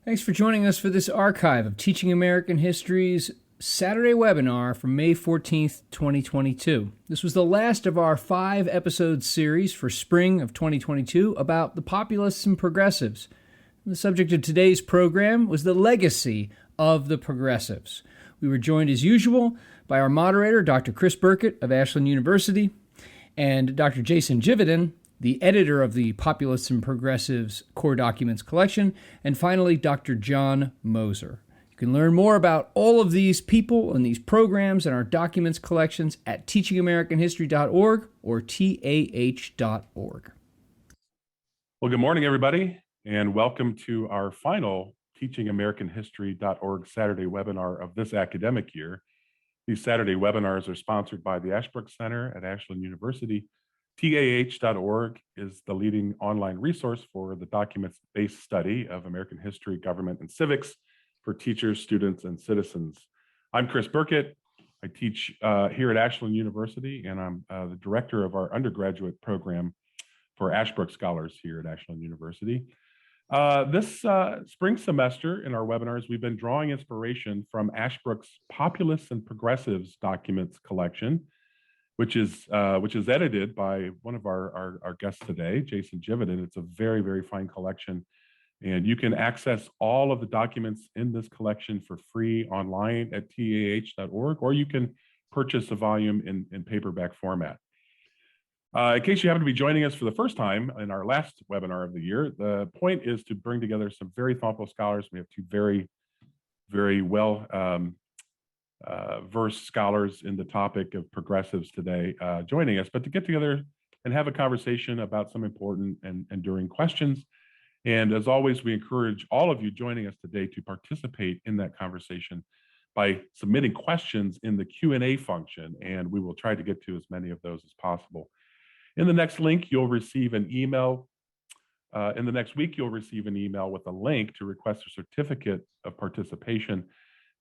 Thanks for joining us for this archive of Teaching American History's Saturday webinar from May 14th, 2022. This was the last of our 5-episode series for spring of 2022 about the populists and progressives. The subject of today's program was the legacy of the progressives. We were joined as usual by our moderator, Dr. Chris Burkett of Ashland University, and Dr. Jason Jividen, the editor of the Populists and Progressives Core Documents collection, and finally, Dr. John Moser. You can learn more about all of these people and these programs and our documents collections at teachingamericanhistory.org or tah.org. Well, good morning, everybody, and welcome to our final teachingamericanhistory.org Saturday webinar of this academic year. These Saturday webinars are sponsored by the Ashbrook Center at Ashland University. TAH.org is the leading online resource for the documents-based study of American history, government, and civics for teachers, students, and citizens. I'm Chris Burkett. I teach here at Ashland University, and I'm the director of our undergraduate program for Ashbrook Scholars here at Ashland University. This spring semester in our webinars, we've been drawing inspiration from Ashbrook's Populists and Progressives Documents collection, which is edited by one of our guests today, Jason Jividen. It's a very, very fine collection. And you can access all of the documents in this collection for free online at tah.org, or you can purchase a volume in paperback format. In case you happen to be joining us for the first time in our last webinar of the year, the point is to bring together some very thoughtful scholars. We have two very, very well versed scholars in the topic of progressives today joining us, but to get together and have a conversation about some important and enduring questions. And as always, we encourage all of you joining us today to participate in that conversation by submitting questions in the Q&A function, and we will try to get to as many of those as possible. In the next link, you'll receive an email. In the next week, you'll receive an email with a link to request a certificate of participation.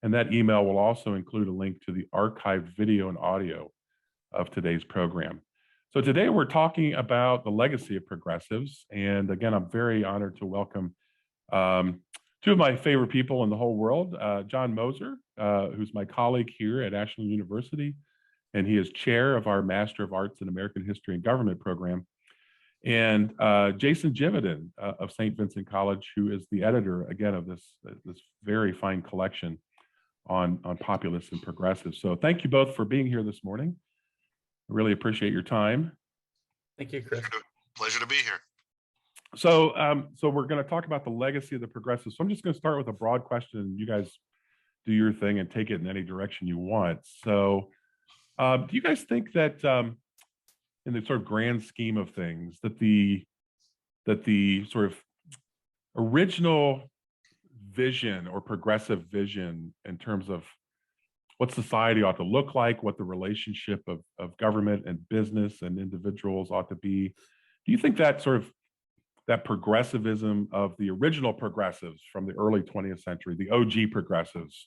And that email will also include a link to the archived video and audio of today's program. So today we're talking about the legacy of progressives. And again, I'm very honored to welcome two of my favorite people in the whole world, John Moser, who's my colleague here at Ashland University, and he is chair of our Master of Arts in American History and Government program, and Jason Jividen of St. Vincent College, who is the editor, again, of this very fine collection on populists and progressives. So thank you both for being here this morning. I really appreciate your time. Thank you, Chris. Pleasure to be here. So we're going to talk about the legacy of the progressives. So I'm just going to start with a broad question. You guys do your thing and take it in any direction you want. So do you guys think that in the sort of grand scheme of things, that the sort of original vision or progressive vision in terms of what society ought to look like, what the relationship of government and business and individuals ought to be, do you think that sort of that progressivism of the original progressives from the early 20th century, the OG progressives,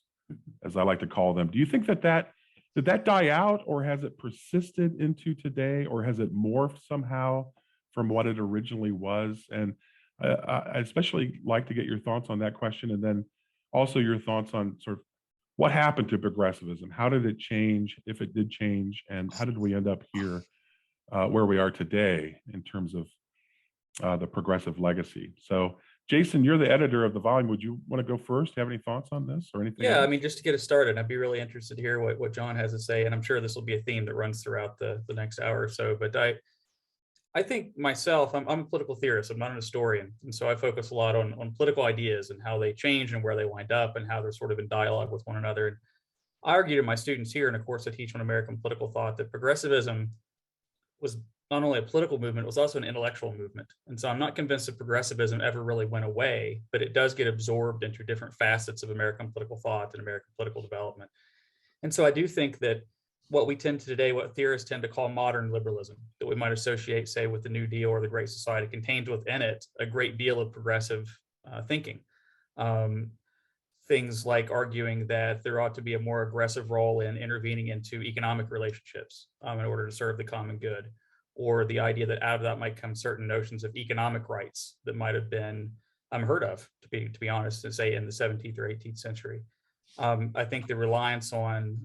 as I like to call them, do you think that did that die out, or has it persisted into today, or has it morphed somehow from what it originally was? And I especially like to get your thoughts on that question, and then also your thoughts on sort of what happened to progressivism. How did it change, if it did change, and how did we end up here where we are today in terms of the progressive legacy? So Jason, you're the editor of the volume. Would you want to go first? Have any thoughts on this or anything Yeah, else? I mean, just to get us started, I'd be really interested to hear what John has to say, and I'm sure this will be a theme that runs throughout the next hour or so. But I think myself, I'm a political theorist. I'm not an historian, and so I focus a lot on political ideas and how they change and where they wind up and how they're sort of in dialogue with one another. And I argue to my students here in a course I teach on American political thought that progressivism was not only a political movement, it was also an intellectual movement. And so I'm not convinced that progressivism ever really went away, but it does get absorbed into different facets of American political thought and American political development. And so I do think that what we tend to today, what theorists tend to call modern liberalism, that we might associate, say, with the New Deal or the Great Society, contains within it a great deal of progressive thinking. Things like arguing that there ought to be a more aggressive role in intervening into economic relationships in order to serve the common good, or the idea that out of that might come certain notions of economic rights that might have been heard of, to be honest, to say in the 17th or 18th century. I think the reliance on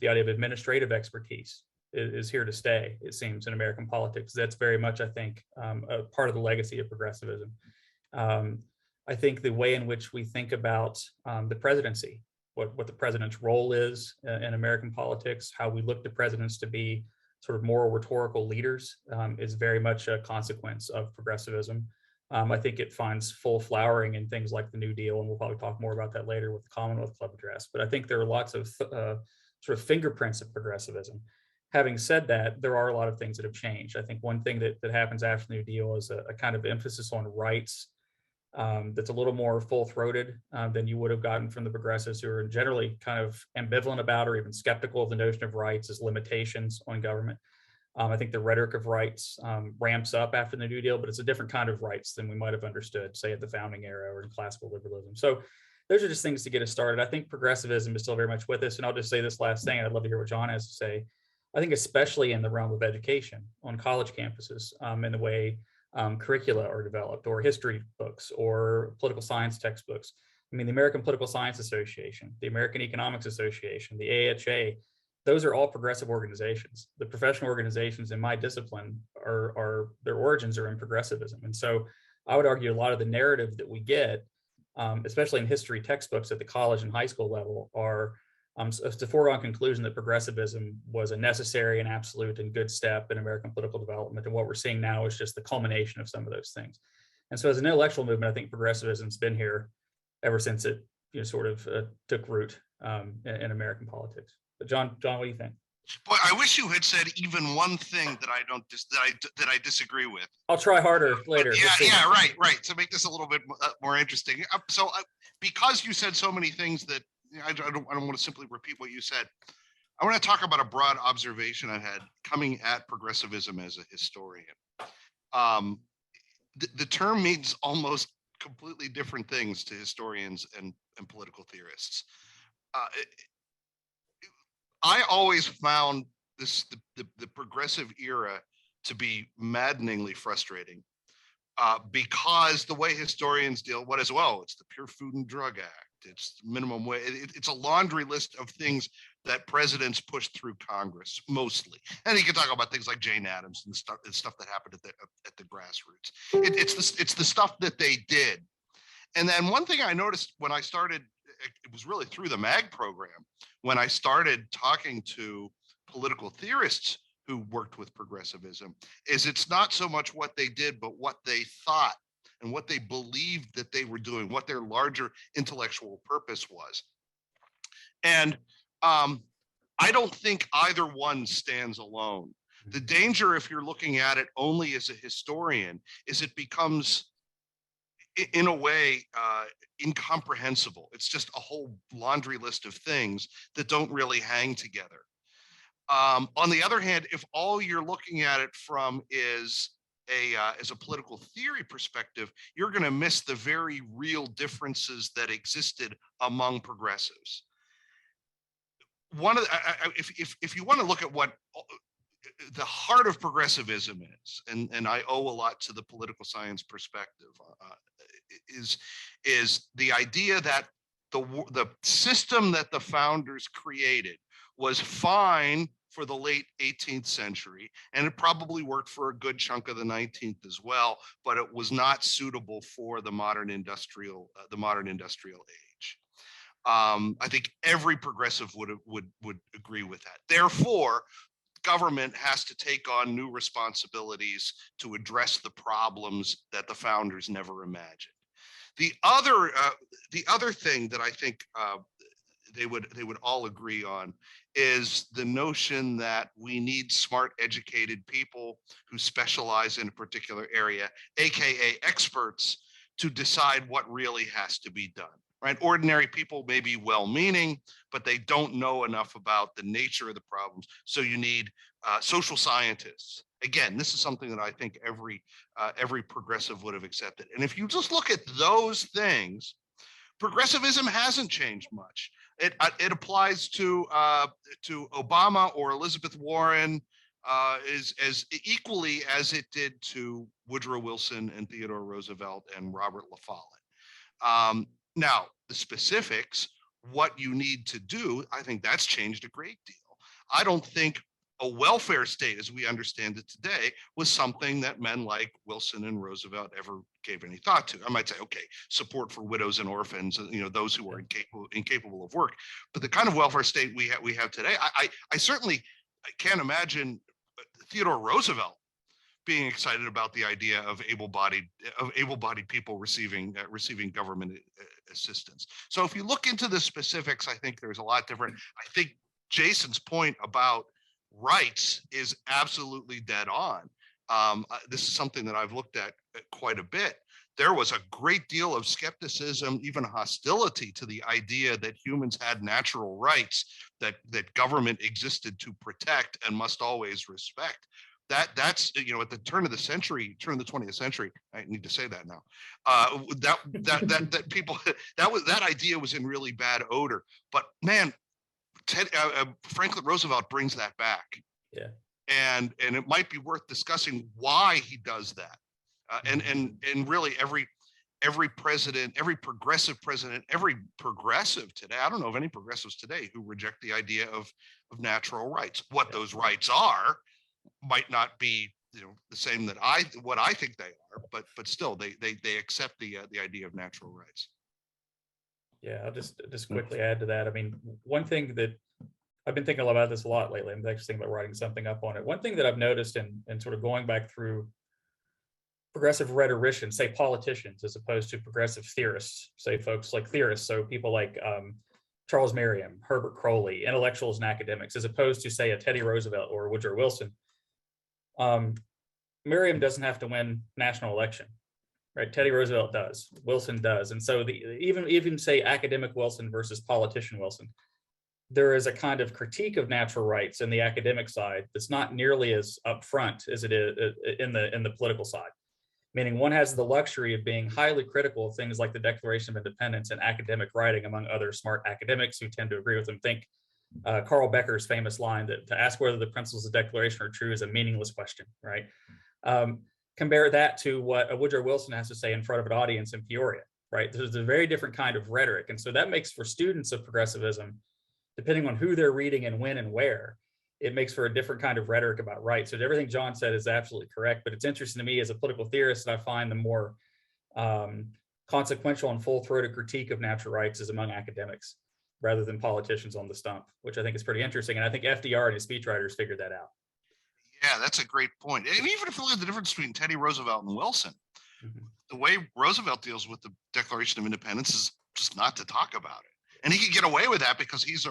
the idea of administrative expertise is here to stay, it seems, in American politics. That's very much, I think, a part of the legacy of progressivism. I think the way in which we think about the presidency, what the president's role is in American politics, how we look to presidents to be sort of moral rhetorical leaders, is very much a consequence of progressivism. I think it finds full flowering in things like the New Deal, and we'll probably talk more about that later with the Commonwealth Club address. But I think there are lots of sort of fingerprints of progressivism. Having said that, there are a lot of things that have changed. I think one thing that happens after the New Deal is a kind of emphasis on rights that's a little more full-throated than you would have gotten from the progressives, who are generally kind of ambivalent about or even skeptical of the notion of rights as limitations on government. I think the rhetoric of rights ramps up after the New Deal, but it's a different kind of rights than we might have understood, say, at the founding era or in classical liberalism. So those are just things to get us started. I think progressivism is still very much with us. And I'll just say this last thing, and I'd love to hear what John has to say. I think especially in the realm of education on college campuses, in the way curricula are developed, or history books, or political science textbooks. I mean, the American Political Science Association, the American Economics Association, the AHA, those are all progressive organizations. The professional organizations in my discipline are their origins are in progressivism. And so I would argue a lot of the narrative that we get, especially in history textbooks at the college and high school level, are it's a foregone conclusion that progressivism was a necessary and absolute and good step in American political development. And what we're seeing now is just the culmination of some of those things. And so as an intellectual movement, I think progressivism's been here ever since it sort of took root in American politics. But John, what do you think? Boy, I wish you had said even one thing that I disagree with. I'll try harder later. Yeah, right. To make this a little bit more interesting. Because you said so many things that I don't want to simply repeat what you said. I want to talk about a broad observation I had coming at progressivism as a historian. The term means almost completely different things to historians and political theorists. I always found the progressive era to be maddeningly frustrating because the way historians deal, it's the Pure Food and Drug Act, it's minimum wage, it's a laundry list of things that presidents pushed through Congress mostly, and you can talk about things like Jane Addams and stuff that happened at the grassroots. It's the stuff that they did. And then one thing I noticed when I started, it was really through the MAG program, when I started talking to political theorists who worked with progressivism, is it's not so much what they did, but what they thought and what they believed that they were doing, what their larger intellectual purpose was. And I don't think either one stands alone. The danger, if you're looking at it only as a historian, is it becomes, in a way, incomprehensible. It's just a whole laundry list of things that don't really hang together. On the other hand, if all you're looking at it from is as a political theory perspective, you're going to miss the very real differences that existed among progressives. If you want to look at what the heart of progressivism is, and I owe a lot to the political science perspective, is the idea that the system that the founders created was fine for the late 18th century, and it probably worked for a good chunk of the 19th as well, but it was not suitable for the modern industrial age. I think every progressive would agree with that. Therefore, government has to take on new responsibilities to address the problems that the founders never imagined. The other thing that I think they would all agree on is the notion that we need smart, educated people who specialize in a particular area, aka experts, to decide what really has to be done. Right? Ordinary people may be well-meaning, but they don't know enough about the nature of the problems. So you need social scientists. Again, this is something that I think every progressive would have accepted. And if you just look at those things, progressivism hasn't changed much. It applies to Obama or Elizabeth Warren as equally as it did to Woodrow Wilson and Theodore Roosevelt and Robert La Follette. Now, the specifics, what you need to do, I think that's changed a great deal. I don't think a welfare state as we understand it today was something that men like Wilson and Roosevelt ever gave any thought to. I might say, okay, support for widows and orphans, those who are incapable of work. But the kind of welfare state we have today, I certainly can't imagine Theodore Roosevelt being excited about the idea of able-bodied people receiving government assistance. So if you look into the specifics, I think there's a lot different. I think Jason's point about rights is absolutely dead on. This is something that I've looked at quite a bit. There was a great deal of skepticism, even hostility to the idea that humans had natural rights that government existed to protect and must always respect. That's at the turn of the 20th century. I need to say that now. That people that idea was in really bad odor. But man, Franklin Roosevelt brings that back. Yeah. And it might be worth discussing why he does that. And really every president, every progressive president, every progressive today, I don't know of any progressives today who reject the idea of natural rights. What those rights are might not be the same that what I think they are, but still they accept the idea of natural rights. Yeah, I'll just quickly add to that. I mean, one thing that I've been thinking about this a lot lately, I'm actually thinking about writing something up on it. One thing that I've noticed and sort of going back through progressive rhetoricians, say politicians, as opposed to progressive theorists, say folks like theorists, so people like Charles Merriam, Herbert Crowley, intellectuals and academics, as opposed to, say, a Teddy Roosevelt or Woodrow Wilson. Merriam doesn't have to win national election, right? Teddy Roosevelt does, Wilson does. And so even say academic Wilson versus politician Wilson, there is a kind of critique of natural rights in the academic side that's not nearly as upfront as it is in the political side. Meaning one has the luxury of being highly critical of things like the Declaration of Independence and academic writing, among other smart academics who tend to agree with them. Think Carl Becker's famous line that to ask whether the principles of the Declaration are true is a meaningless question, right? Compare that to what a Woodrow Wilson has to say in front of an audience in Peoria, right? There's a very different kind of rhetoric. And so that makes for students of progressivism, depending on who they're reading and when and where, it makes for a different kind of rhetoric about rights. So everything John said is absolutely correct, but it's interesting to me as a political theorist that I find the more consequential and full-throated critique of natural rights is among academics rather than politicians on the stump, which I think is pretty interesting. And I think FDR and his speechwriters figured that out. Yeah, that's a great point. And even if you look at the difference between Teddy Roosevelt and Wilson, the way Roosevelt deals with the Declaration of Independence is just not to talk about it. And he could get away with that because he's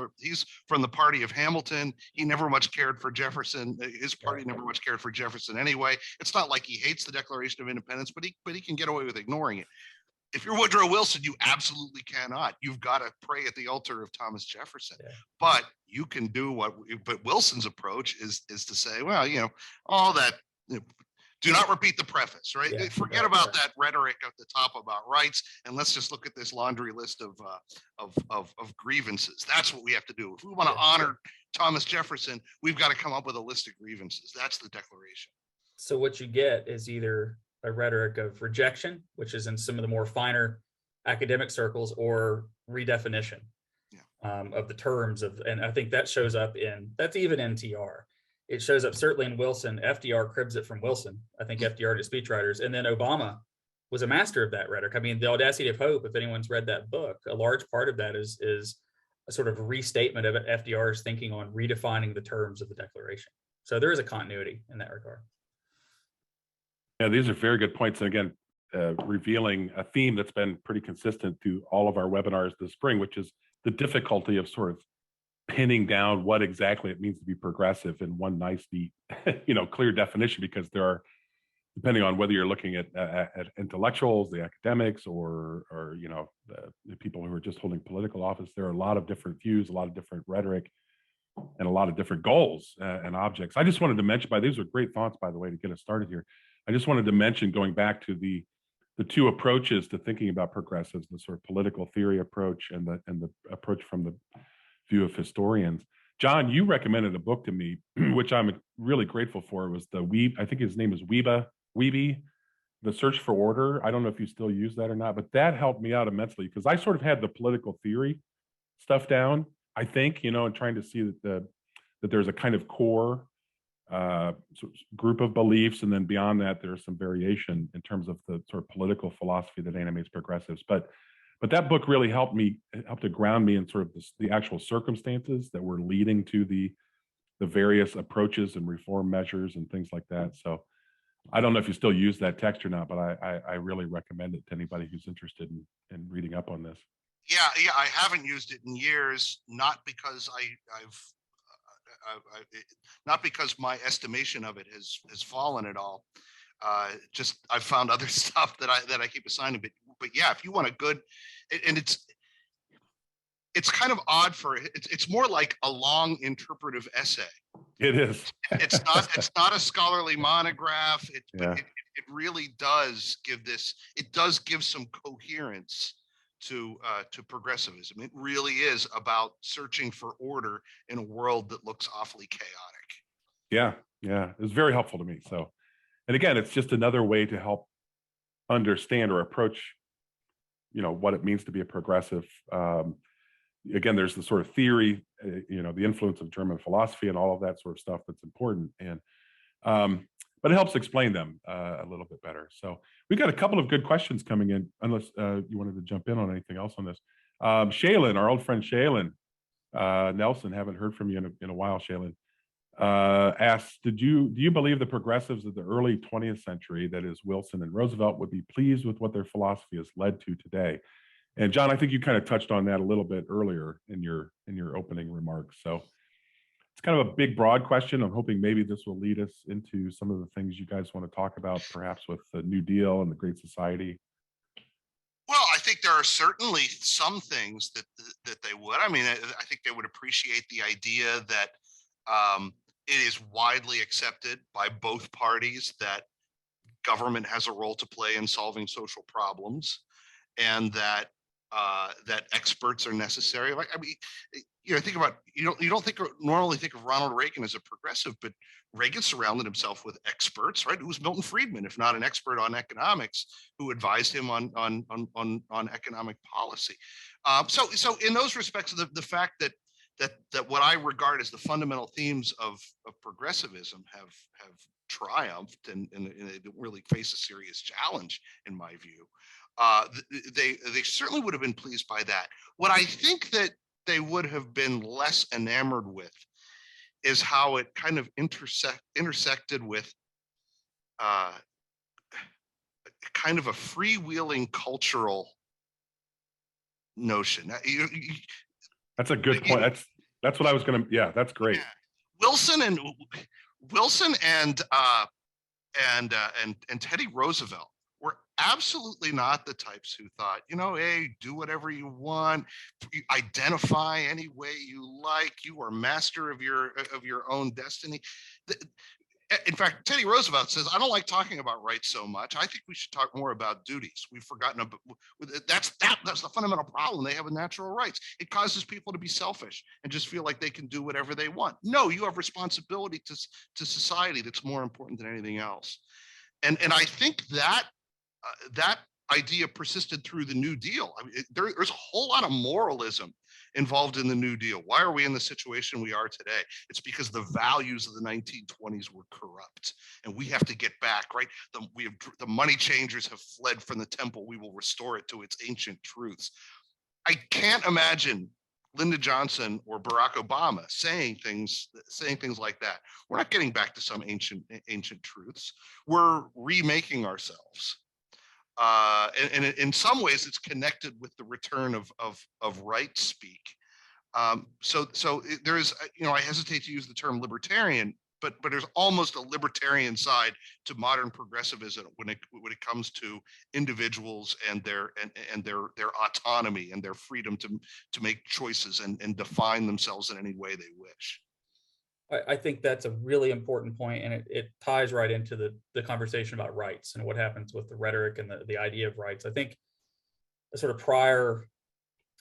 from the party of Hamilton. He never much cared for Jefferson. His party never much cared for Jefferson anyway. It's not like he hates the Declaration of Independence, but he can get away with ignoring it. If you're Woodrow Wilson, you absolutely cannot. You've got to pray at the altar of Thomas Jefferson. Yeah. But you can do but Wilson's approach is to say, well, all that, do not repeat the preface, right? Yeah, forget about that rhetoric at the top about rights, and let's just look at this laundry list of grievances. That's what we have to do. If we want to honor Thomas Jefferson, we've got to come up with a list of grievances. That's the Declaration. So what you get is either a rhetoric of rejection, which is in some of the more finer academic circles, or redefinition of the terms of, and I think that shows up that's even in TR. It shows up certainly in Wilson. FDR cribs it from Wilson. I think FDR to speechwriters. And then Obama was a master of that rhetoric. I mean, The Audacity of Hope, if anyone's read that book, a large part of that is a sort of restatement of FDR's thinking on redefining the terms of the Declaration. So there is a continuity in that regard. Yeah, these are very good points. And again, revealing a theme that's been pretty consistent through all of our webinars this spring, which is the difficulty of sort of pinning down what exactly it means to be progressive in one nice, neat, clear definition, because there are, depending on whether you're looking at intellectuals, the academics, or the people who are just holding political office, there are a lot of different views, a lot of different rhetoric, and a lot of different goals and objects. I just wanted to mention, these are great thoughts, by the way, to get us started here. I just wanted to mention, going back to the two approaches to thinking about progressives, the sort of political theory approach and the approach from the view of historians. John, you recommended a book to me, which I'm really grateful for. It was I think his name is Wiebe, the search for order. I don't know if you still use that or not, but that helped me out immensely because I sort of had the political theory stuff down, I think, and trying to see that there's a kind of core group of beliefs, and then beyond that, there's some variation in terms of the sort of political philosophy that animates progressives. But that book really helped to ground me in sort of the actual circumstances that were leading to the various approaches and reform measures and things like that. So I don't know if you still use that text or not, but I really recommend it to anybody who's interested in reading up on this. Yeah, I haven't used it in years, not because not because my estimation of it has fallen at all. Just I've found other stuff that I keep assigning. But yeah, if you want a good, and it's kind of odd it's more like a long interpretive essay. It is. It's not a scholarly monograph. But it really does give some coherence to progressivism. It really is about searching for order in a world that looks awfully chaotic. Yeah, it's very helpful to me. So, and again, it's just another way to help understand or approach, what it means to be a progressive. Again, there's the sort of theory, the influence of German philosophy and all of that sort of stuff that's important, and but it helps explain them a little bit better. So we've got a couple of good questions coming in, unless you wanted to jump in on anything else on this. Shaylin, our old friend Shaylin Nelson, haven't heard from you in a while, Shaylin, asks, do you believe the progressives of the early 20th century, that is Wilson and Roosevelt, would be pleased with what their philosophy has led to today? And John, I think you kind of touched on that a little bit earlier in your opening remarks. So it's kind of a big, broad question. I'm hoping maybe this will lead us into some of the things you guys want to talk about, perhaps with the New Deal and the Great Society. Well, I think there are certainly some things that they would. I mean, I think they would appreciate the idea that it is widely accepted by both parties that government has a role to play in solving social problems, and that experts are necessary. Like, I mean, think about, you don't normally think of Ronald Reagan as a progressive, but Reagan surrounded himself with experts, right? It was Milton Friedman, if not an expert on economics, who advised him on economic policy. So in those respects, the fact that what I regard as the fundamental themes of progressivism have triumphed and they don't really face a serious challenge, in my view. They certainly would have been pleased by that. What I think that they would have been less enamored with is how it kind of intersected with kind of a freewheeling cultural notion. That's a good point. That's what I was going to. Yeah, that's great. Yeah. Wilson and Teddy Roosevelt were absolutely not the types who thought, hey, do whatever you want, you identify any way you like, you are master of your own destiny. In fact, Teddy Roosevelt says, I don't like talking about rights so much. I think we should talk more about duties. We've forgotten about that's the fundamental problem they have with natural rights. It causes people to be selfish and just feel like they can do whatever they want. No, you have responsibility to society that's more important than anything else. And I think that idea persisted through the New Deal. I mean, there's a whole lot of moralism involved in the New Deal. Why are we in the situation we are today? It's because the values of the 1920s were corrupt, and we have to get back, right? The money changers have fled from the temple. We will restore it to its ancient truths. I can't imagine Lyndon Johnson or Barack Obama saying things like that. We're not getting back to some ancient truths. We're remaking ourselves. And in some ways, it's connected with the return of right speak. So there is, I hesitate to use the term libertarian, but there's almost a libertarian side to modern progressivism when it comes to individuals and their autonomy and their freedom to make choices and define themselves in any way they wish. I think that's a really important point, and it ties right into the conversation about rights and what happens with the rhetoric and the idea of rights. I think a sort of prior,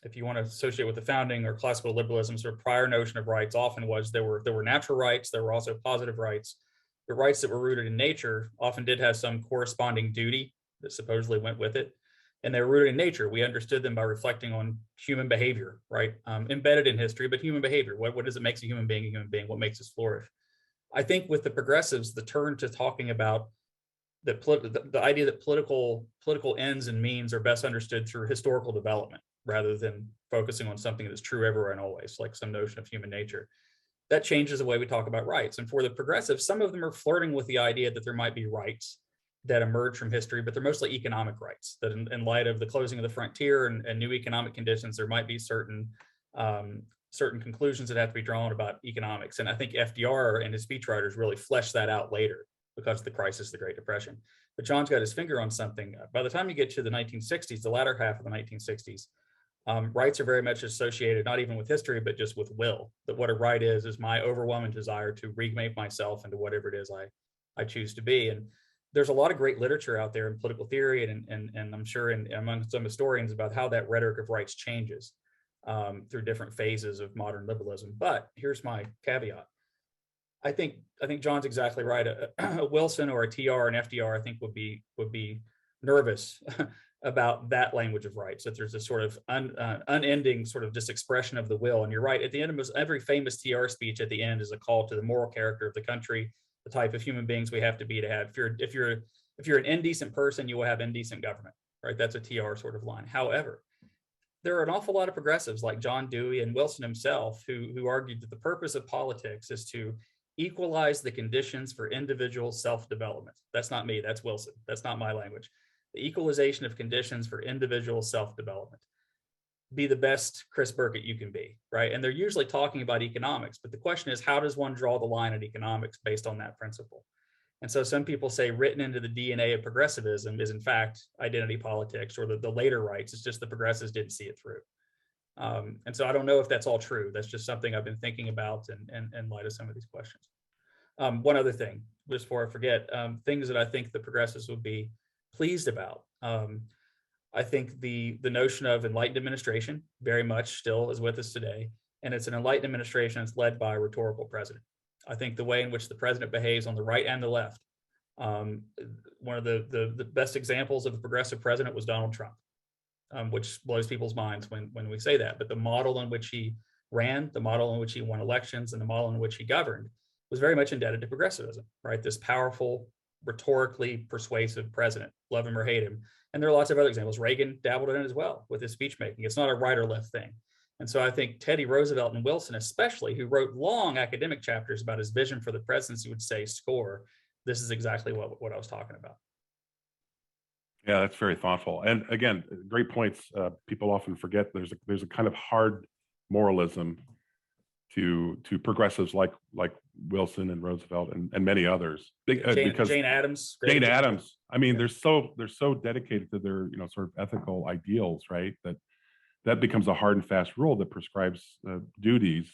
if you want to associate with the founding or classical liberalism, sort of prior notion of rights often was there were natural rights, there were also positive rights. but rights that were rooted in nature often did have some corresponding duty that supposedly went with it. And they were rooted in nature. We understood them by reflecting on human behavior, right? Embedded in history, but human behavior. What is it makes a human being a human being? What makes us flourish? I think with the progressives, the turn to talking about the idea that political ends and means are best understood through historical development rather than focusing on something that's true everywhere and always, like some notion of human nature. That changes the way we talk about rights. And for the progressives, some of them are flirting with the idea that there might be rights that emerge from history, but they're mostly economic rights, that in light of the closing of the frontier and new economic conditions, there might be certain conclusions that have to be drawn about economics. And I think FDR and his speechwriters really fleshed that out later because of the crisis, the Great Depression. But John's got his finger on something. By the time you get to the 1960s, the latter half of the 1960s, rights are very much associated, not even with history, but just with will. That what a right is my overwhelming desire to remake myself into whatever it is I choose to be. And there's a lot of great literature out there in political theory and I'm sure among some historians about how that rhetoric of rights changes through different phases of modern liberalism. But here's my caveat. I think John's exactly right. A Wilson or a TR and FDR, I think, would be nervous about that language of rights, that there's a sort of unending sort of just expression of the will. And you're right, at the end of every famous TR speech at the end is a call to the moral character of the country, the type of human beings we have to be to have. If you're an indecent person, you will have indecent government, right? That's a TR sort of line. However, there are an awful lot of progressives like John Dewey and Wilson himself who argued that the purpose of politics is to equalize the conditions for individual self-development. That's not me, that's Wilson. That's not my language. The equalization of conditions for individual self-development. Be the best Chris Burkett you can be, right? And they're usually talking about economics, but the question is, how does one draw the line at economics based on that principle? And so some people say written into the DNA of progressivism is in fact identity politics, or the later rights. It's just the progressives didn't see it through. And so I don't know if that's all true. That's just something I've been thinking about in light of some of these questions. One other thing, just before I forget, things that I think the progressives would be pleased about. I think the notion of enlightened administration very much still is with us today. And it's an enlightened administration that's led by a rhetorical president. I think the way in which the president behaves on the right and the left, one of the best examples of a progressive president was Donald Trump, which blows people's minds when we say that. But the model in which he ran, the model in which he won elections, and the model in which he governed was very much indebted to progressivism, right? This powerful, rhetorically persuasive president, love him or hate him. And there are lots of other examples. Reagan dabbled in it as well with his speech making. It's not a right or left thing. And so I think Teddy Roosevelt and Wilson, especially, who wrote long academic chapters about his vision for the presidency, would say, score, this is exactly what I was talking about. Yeah, that's very thoughtful. And again, great points. People often forget there's a kind of hard moralism to progressives like Wilson and Roosevelt and many others. Because Jane Addams. Jane Addams. I mean, they're so dedicated to their sort of ethical ideals, right? That becomes a hard and fast rule that prescribes duties,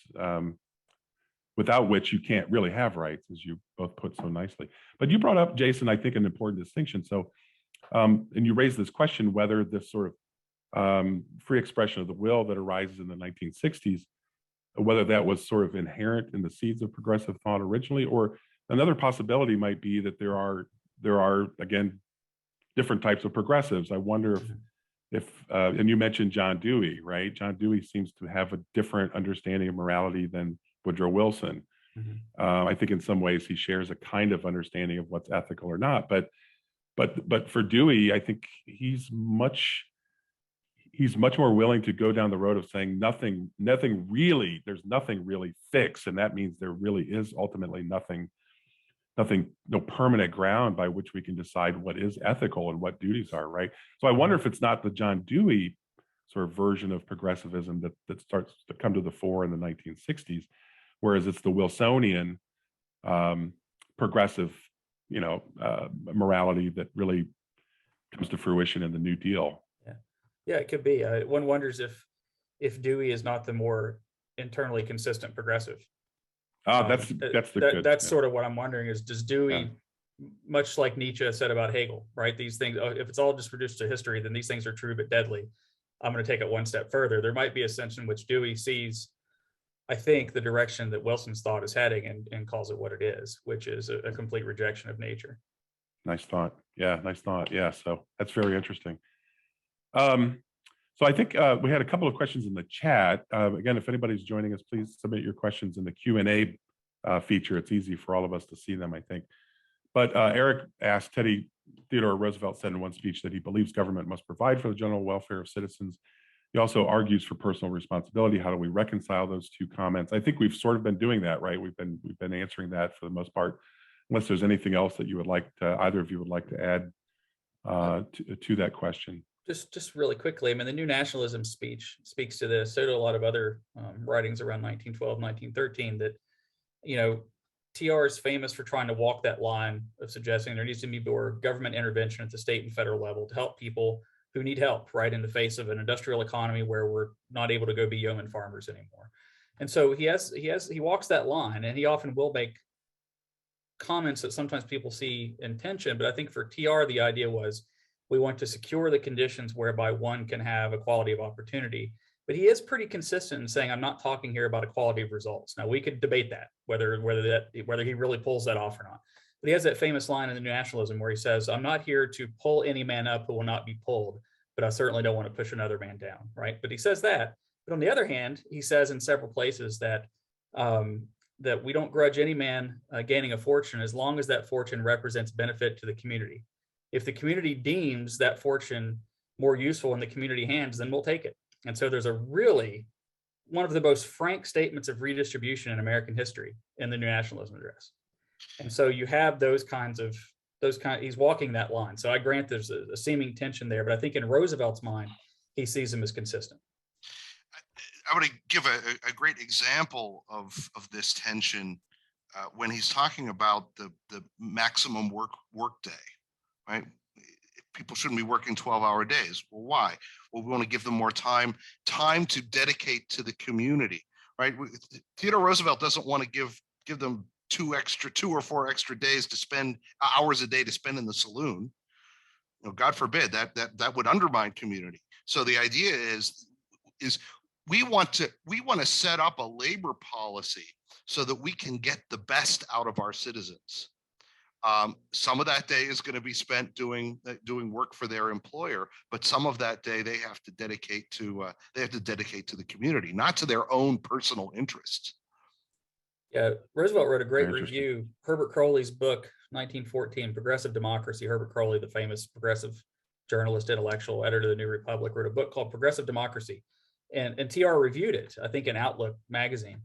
without which you can't really have rights, as you both put so nicely. But you brought up, Jason, I think, an important distinction. So, and you raised this question whether this sort of free expression of the will that arises in the 1960s, whether that was sort of inherent in the seeds of progressive thought originally, or another possibility might be that there are again different types of progressives. I wonder if and you mentioned John Dewey, right? John Dewey seems to have a different understanding of morality than Woodrow Wilson. I think in some ways he shares a kind of understanding of what's ethical or not, but for Dewey, I think he's much more willing to go down the road of saying nothing really, there's nothing really fixed, and that means there really is ultimately no permanent ground by which we can decide what is ethical and what duties are, right? So I wonder if it's not the John Dewey sort of version of progressivism that starts to come to the fore in the 1960s, whereas it's the Wilsonian progressive, morality that really comes to fruition in the New Deal. Yeah, it could be. One wonders if Dewey is not the more internally consistent progressive. That's sort of what I'm wondering is, does Dewey, much like Nietzsche said about Hegel, right? These things, if it's all just reduced to history, then these things are true but deadly. I'm going to take it one step further. There might be a sense in which Dewey sees I think, the direction that Wilson's thought is heading, and calls it what it is, which is a complete rejection of nature. Nice thought. Yeah, nice thought. Yeah, so that's very interesting. So I think we had a couple of questions in the chat. Again, if anybody's joining us, please submit your questions in the Q&A feature. It's easy for all of us to see them, I think. But Eric asked, Theodore Roosevelt said in one speech that he believes government must provide for the general welfare of citizens. He also argues for personal responsibility. How do we reconcile those two comments? I think we've sort of been doing that, right? We've been answering that for the most part, unless there's anything else that you would like to, either of you would like to add to that question. Just really quickly, I mean, the New Nationalism speech speaks to this. So do a lot of other writings around 1912, 1913, that, you know, TR is famous for trying to walk that line of suggesting there needs to be more government intervention at the state and federal level to help people who need help, right, in the face of an industrial economy where we're not able to go be yeoman farmers anymore. And so he walks that line, and he often will make comments that sometimes people see in tension. But I think for TR, the idea was, we want to secure the conditions whereby one can have equality of opportunity. But he is pretty consistent in saying, I'm not talking here about equality of results. Now, we could debate that, whether he really pulls that off or not. But he has that famous line in the New Nationalism where he says, I'm not here to pull any man up who will not be pulled, but I certainly don't want to push another man down, right? But he says that. But on the other hand, he says in several places that that we don't grudge any man gaining a fortune as long as that fortune represents benefit to the community. If the community deems that fortune more useful in the community hands, then we'll take it. And so there's one of the most frank statements of redistribution in American history in the New Nationalism address. And so you have he's walking that line. So I grant there's a seeming tension there, but I think in Roosevelt's mind, he sees them as consistent. I want to give a great example of this tension when he's talking about the maximum work day, right? People shouldn't be working 12-hour days. Well, why? Well, we want to give them more time to dedicate to the community, right? Theodore Roosevelt doesn't want to give them 2 or 4 extra days to spend, hours a day to spend in the saloon. You know, God forbid, that would undermine community. So the idea is we want to set up a labor policy so that we can get the best out of our citizens. Some of that day is going to be spent doing work for their employer, but some of that day they have to dedicate to the community, not to their own personal interests. Yeah, Roosevelt wrote a great review. Herbert Crowley's book, 1914, Progressive Democracy. Herbert Crowley, the famous progressive journalist, intellectual, editor of the New Republic, wrote a book called Progressive Democracy. And TR reviewed it, I think, in Outlook magazine.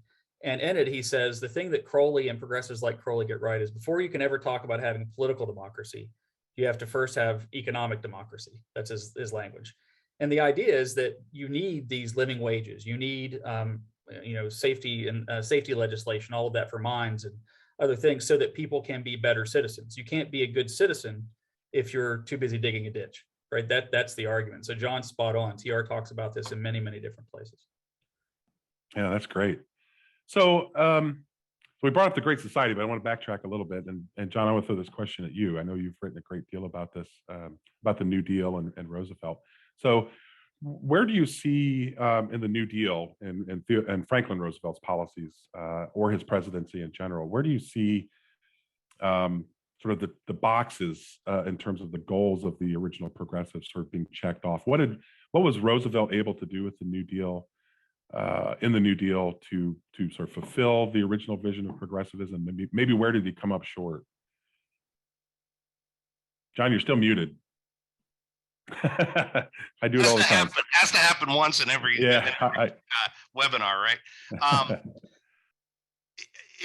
And in it, he says, the thing that Crowley and progressives like Crowley get right is, before you can ever talk about having political democracy, you have to first have economic democracy. That's his language. And the idea is that you need these living wages. You need safety and safety legislation, all of that for mines and other things, so that people can be better citizens. You can't be a good citizen if you're too busy digging a ditch, right? That's the argument. So John's spot on. TR talks about this in many, many different places. Yeah, that's great. So we brought up the Great Society, but I want to backtrack a little bit. And John, I want to throw this question at you. I know you've written a great deal about this, about the New Deal and Roosevelt. So where do you see in the New Deal and Franklin Roosevelt's policies or his presidency in general, where do you see sort of the boxes in terms of the goals of the original progressives sort of being checked off? What was Roosevelt able to do with the New Deal, in the New Deal, to sort of fulfill the original vision of progressivism? Maybe where did he come up short? John, you're still muted. I do it all the time. Has to happen once in every webinar, right?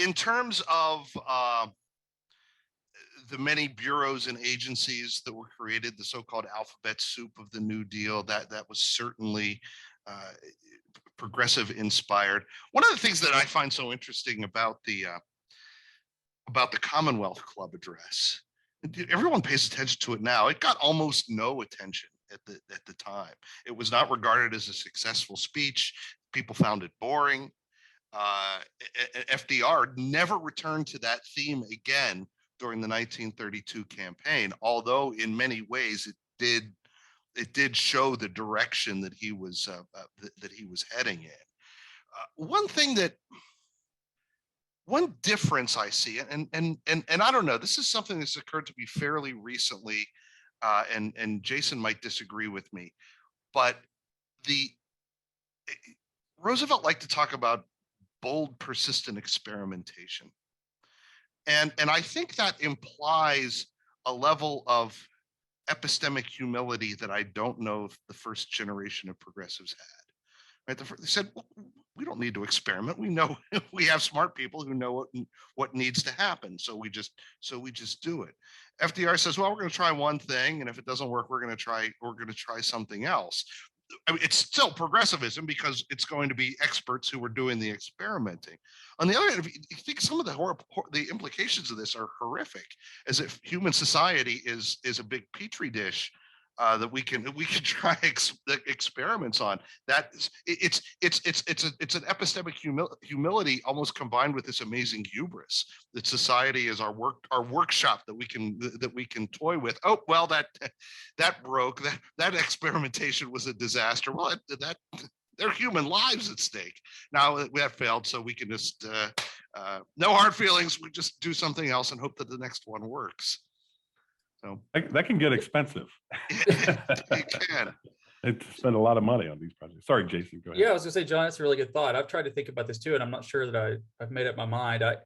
In terms of the many bureaus and agencies that were created, the so-called alphabet soup of the New Deal, that was certainly progressive inspired. One of the things that I find so interesting about the Commonwealth Club address, everyone pays attention to it now. It got almost no attention at the time. It was not regarded as a successful speech. People found it boring. FDR never returned to that theme again during the 1932 campaign, although in many ways it did show the direction that he was heading in. One difference I see, and I don't know, this is something that's occurred to me fairly recently, and Jason might disagree with me, but Roosevelt liked to talk about bold, persistent experimentation. And I think that implies a level of epistemic humility that I don't know if the first generation of progressives had. Right? They said, well, we don't need to experiment. We know we have smart people who know what needs to happen. So we just do it. FDR says, well, we're going to try one thing, and if it doesn't work, we're going to try something else. I mean, it's still progressivism because it's going to be experts who are doing the experimenting. On the other hand, if you think some of the implications of this are horrific, as if human society is a big petri dish that we can try experiments on. That it's an epistemic humility almost combined with this amazing hubris that society is our workshop that we can toy with. Oh well, that broke. That experimentation was a disaster. Well, that there are human lives at stake. Now that failed, so we can just no hard feelings. We just do something else and hope that the next one works. So that can get expensive. It can. It spend a lot of money on these projects. Sorry, Jason, go ahead. Yeah, I was gonna say, John, that's a really good thought. I've tried to think about this too, and I'm not sure that I've made up my mind. I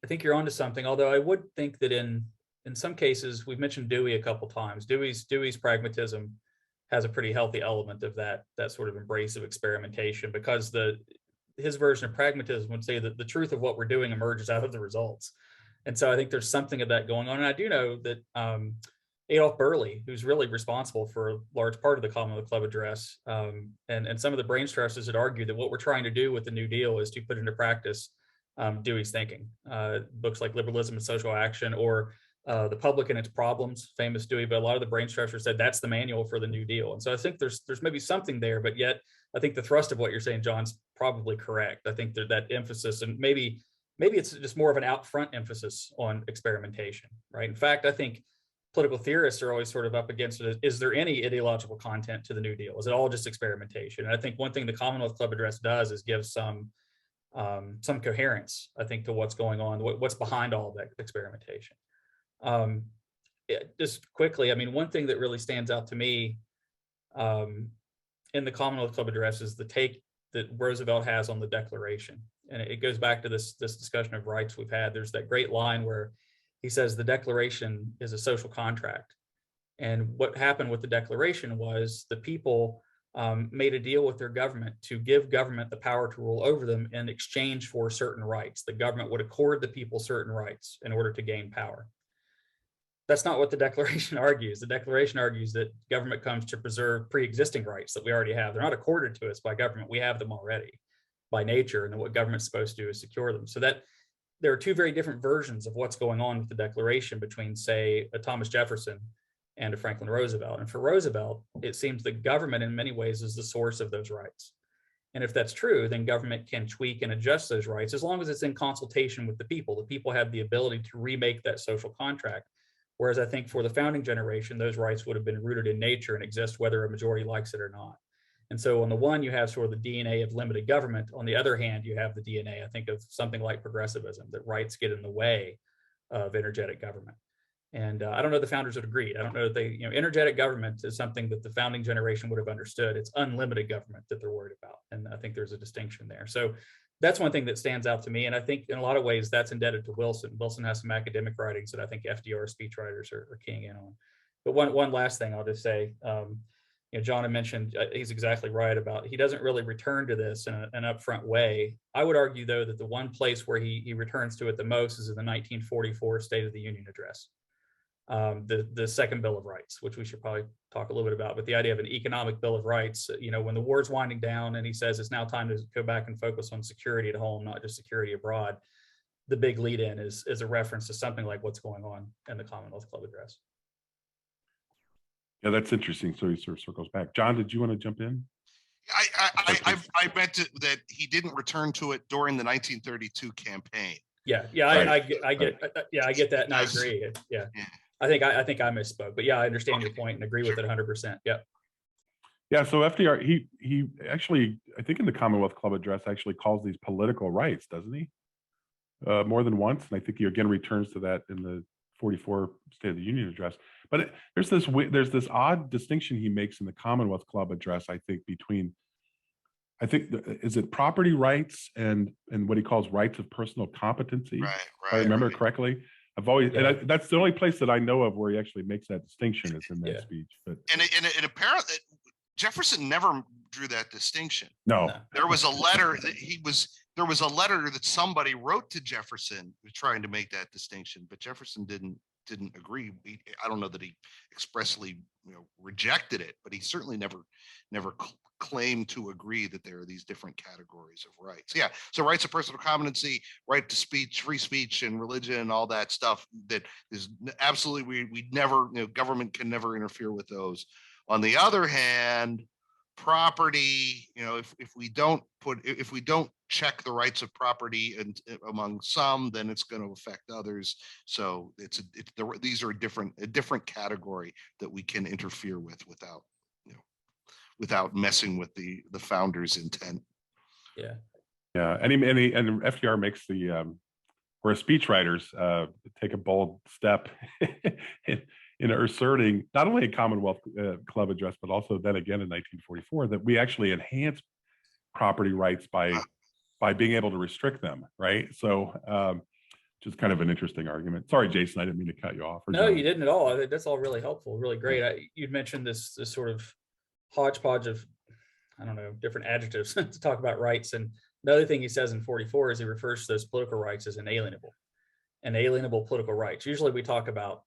think you're onto something, although I would think that in some cases, we've mentioned Dewey a couple times. Dewey's pragmatism has a pretty healthy element of that sort of embrace of experimentation, because his version of pragmatism would say that the truth of what we're doing emerges out of the results. And so I think there's something of that going on. And I do know that Adolph Burley, who's really responsible for a large part of the Commonwealth Club address, and some of the brain trusters had argued that what we're trying to do with the New Deal is to put into practice Dewey's thinking. Books like Liberalism and Social Action, or The Public and Its Problems, famous Dewey, but a lot of the brain trusters said that's the manual for the New Deal. And so I think there's maybe something there, but yet I think the thrust of what you're saying, John's probably correct. I think that emphasis, and maybe it's just more of an out front emphasis on experimentation, right? In fact, I think political theorists are always sort of up against it. Is there any ideological content to the New Deal? Is it all just experimentation? And I think one thing the Commonwealth Club address does is give some coherence, I think, to what's going on, what's behind all of that experimentation. Just quickly, I mean, one thing that really stands out to me in the Commonwealth Club address is the take that Roosevelt has on the Declaration. And it goes back to this discussion of rights we've had. There's that great line where he says the Declaration is a social contract. And what happened with the Declaration was the people made a deal with their government to give government the power to rule over them in exchange for certain rights. The government would accord the people certain rights in order to gain power. That's not what the Declaration argues. The Declaration argues that government comes to preserve pre-existing rights that we already have. They're not accorded to us by government. We have them already by nature, and then what government's supposed to do is secure them. So that there are two very different versions of what's going on with the Declaration between, say, a Thomas Jefferson and a Franklin Roosevelt. And for Roosevelt, it seems that government in many ways is the source of those rights. And if that's true, then government can tweak and adjust those rights as long as it's in consultation with the people. The people have the ability to remake that social contract. Whereas I think for the founding generation, those rights would have been rooted in nature and exist whether a majority likes it or not. And so on the one, you have sort of the DNA of limited government. On the other hand, you have the DNA, I think, of something like progressivism, that rights get in the way of energetic government. And I don't know the founders would agree. I don't know that they, energetic government is something that the founding generation would have understood. It's unlimited government that they're worried about. And I think there's a distinction there. So that's one thing that stands out to me. And I think in a lot of ways that's indebted to Wilson. Wilson has some academic writings that I think FDR speechwriters are keying in on. But one last thing I'll just say, John had mentioned, he's exactly right about, he doesn't really return to this in an upfront way. I would argue, though, that the one place where he returns to it the most is in the 1944 State of the Union address, the second Bill of Rights, which we should probably talk a little bit about. But the idea of an economic Bill of Rights, when the war's winding down and he says it's now time to go back and focus on security at home, not just security abroad, the big lead in is a reference to something like what's going on in the Commonwealth Club address. Yeah, that's interesting. So he sort of circles back. John, did you want to jump in? I bet that he didn't return to it during the 1932 campaign. Yeah, right. I get that, and I agree. Yeah. I think I misspoke, but yeah, I understand your point and agree with it 100%. Yeah. Yeah, so FDR, he actually, I think in the Commonwealth Club address, actually calls these political rights, doesn't he? More than once, and I think he again returns to that in the 44 State of the Union address. But there's this odd distinction he makes in the Commonwealth Club address, I think, between, is it property rights and what he calls rights of personal competency? Right, If I remember correctly. I've always, and that's the only place that I know of where he actually makes that distinction is in that speech. But and apparently Jefferson never drew that distinction. no. There was a letter that somebody wrote to Jefferson trying to make that distinction, but Jefferson didn't agree. I don't know that he expressly rejected it, but he certainly never claimed to agree that there are these different categories of rights. Yeah, so rights of personal competency, right to speech, free speech, and religion, and all that stuff that is absolutely we never, government can never interfere with those. On the other hand, property, if we don't check the rights of property and among some, then it's going to affect others. So these are a different category that we can interfere with without messing with the founder's intent. Yeah. Yeah, and FDR makes where speechwriters take a bold step in asserting not only a Commonwealth Club address, but also then again in 1944 that we actually enhance property rights by being able to restrict them, right? So just kind of an interesting argument. Sorry, Jason, I didn't mean to cut you off. No, you didn't at all. I think that's all really helpful, really great. You'd mentioned this sort of hodgepodge of, I don't know, different adjectives to talk about rights. And another thing he says in 44 is he refers to those political rights as inalienable political rights. Usually we talk about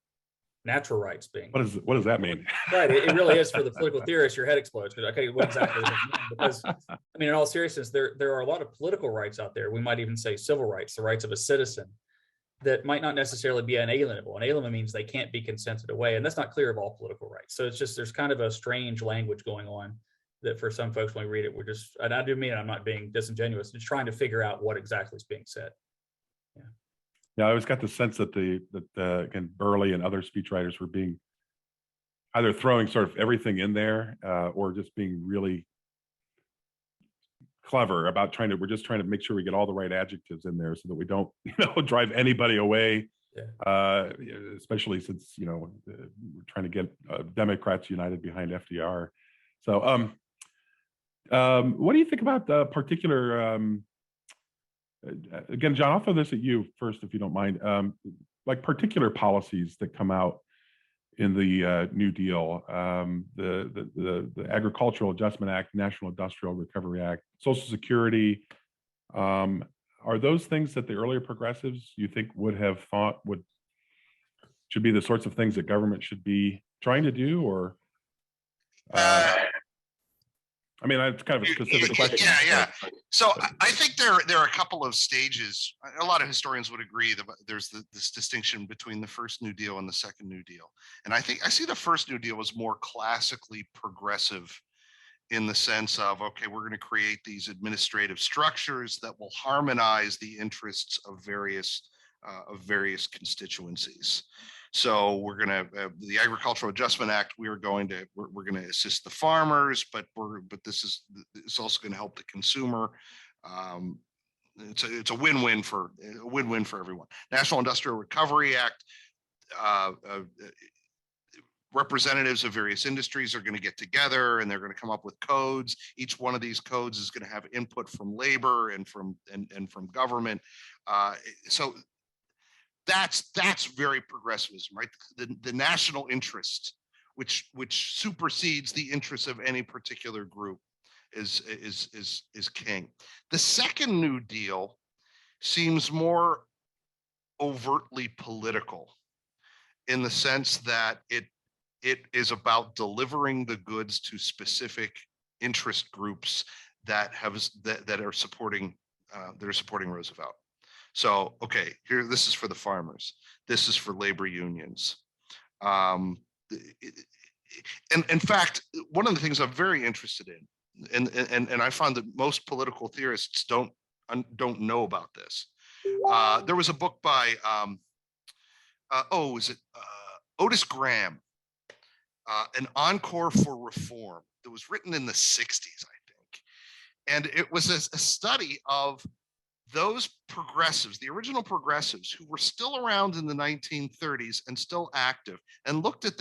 natural rights being. What does that mean? Right. It really is for the political theorist, your head explodes. Okay, what exactly does it mean? Because, I mean, in all seriousness, there are a lot of political rights out there. We might even say civil rights, the rights of a citizen, that might not necessarily be inalienable. Inalienable means they can't be consented away. And that's not clear of all political rights. So it's just, there's kind of a strange language going on that for some folks, when we read it, we're just, and I do mean I'm not being disingenuous, just trying to figure out what exactly is being said. Yeah. Yeah, I always got the sense that again, Burley and other speechwriters were being either throwing sort of everything in there or just being really clever about we're just trying to make sure we get all the right adjectives in there so that we don't, drive anybody away. Yeah. Especially since, we're trying to get Democrats united behind FDR. So, what do you think about the particular, again, John, I'll throw this at you first, if you don't mind, like particular policies that come out in the New Deal, the Agricultural Adjustment Act, National Industrial Recovery Act, Social Security. Are those things that the earlier progressives you think would have thought should be the sorts of things that government should be trying to do, or? I mean, that's kind of a specific question. Yeah. So I think there are a couple of stages. A lot of historians would agree that there's this distinction between the first New Deal and the second New Deal. And I see the first New Deal as more classically progressive in the sense of, okay, we're going to create these administrative structures that will harmonize the interests of various constituencies. So we're going to the Agricultural Adjustment Act. We're going to assist the farmers, but it's also going to help the consumer. It's a win-win for everyone. National Industrial Recovery Act. Representatives of various industries are going to get together and they're going to come up with codes. Each one of these codes is going to have input from labor and from government. So that's very progressivism, right? The national interest, which supersedes the interests of any particular group, is king. The second New Deal seems more overtly political in the sense that it is about delivering the goods to specific interest groups that are supporting Roosevelt. So, okay, this is for the farmers. This is for labor unions. And in fact, one of the things I'm very interested in, and I find that most political theorists don't know about this. There was a book by Otis Graham An Encore for Reform that was written in the 60s, I think. And it was a study of those progressives, the original progressives who were still around in the 1930s and still active, and looked at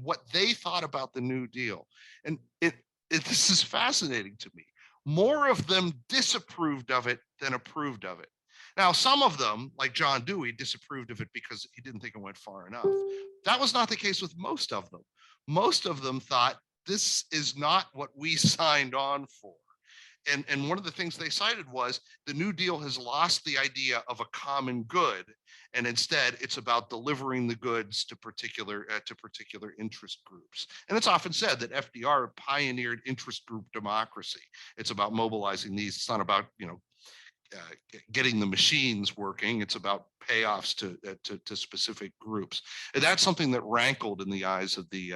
what they thought about the New Deal. And this is fascinating to me. More of them disapproved of it than approved of it. Now, some of them, like John Dewey, disapproved of it because he didn't think it went far enough. That was not the case with most of them. Most of them thought this is not what we signed on for. And one of the things they cited was the New Deal has lost the idea of a common good, and instead it's about delivering the goods to particular interest groups. And it's often said that FDR pioneered interest group democracy. It's about mobilizing these. It's not about getting the machines working. It's about payoffs to specific groups. And that's something that rankled in the eyes of the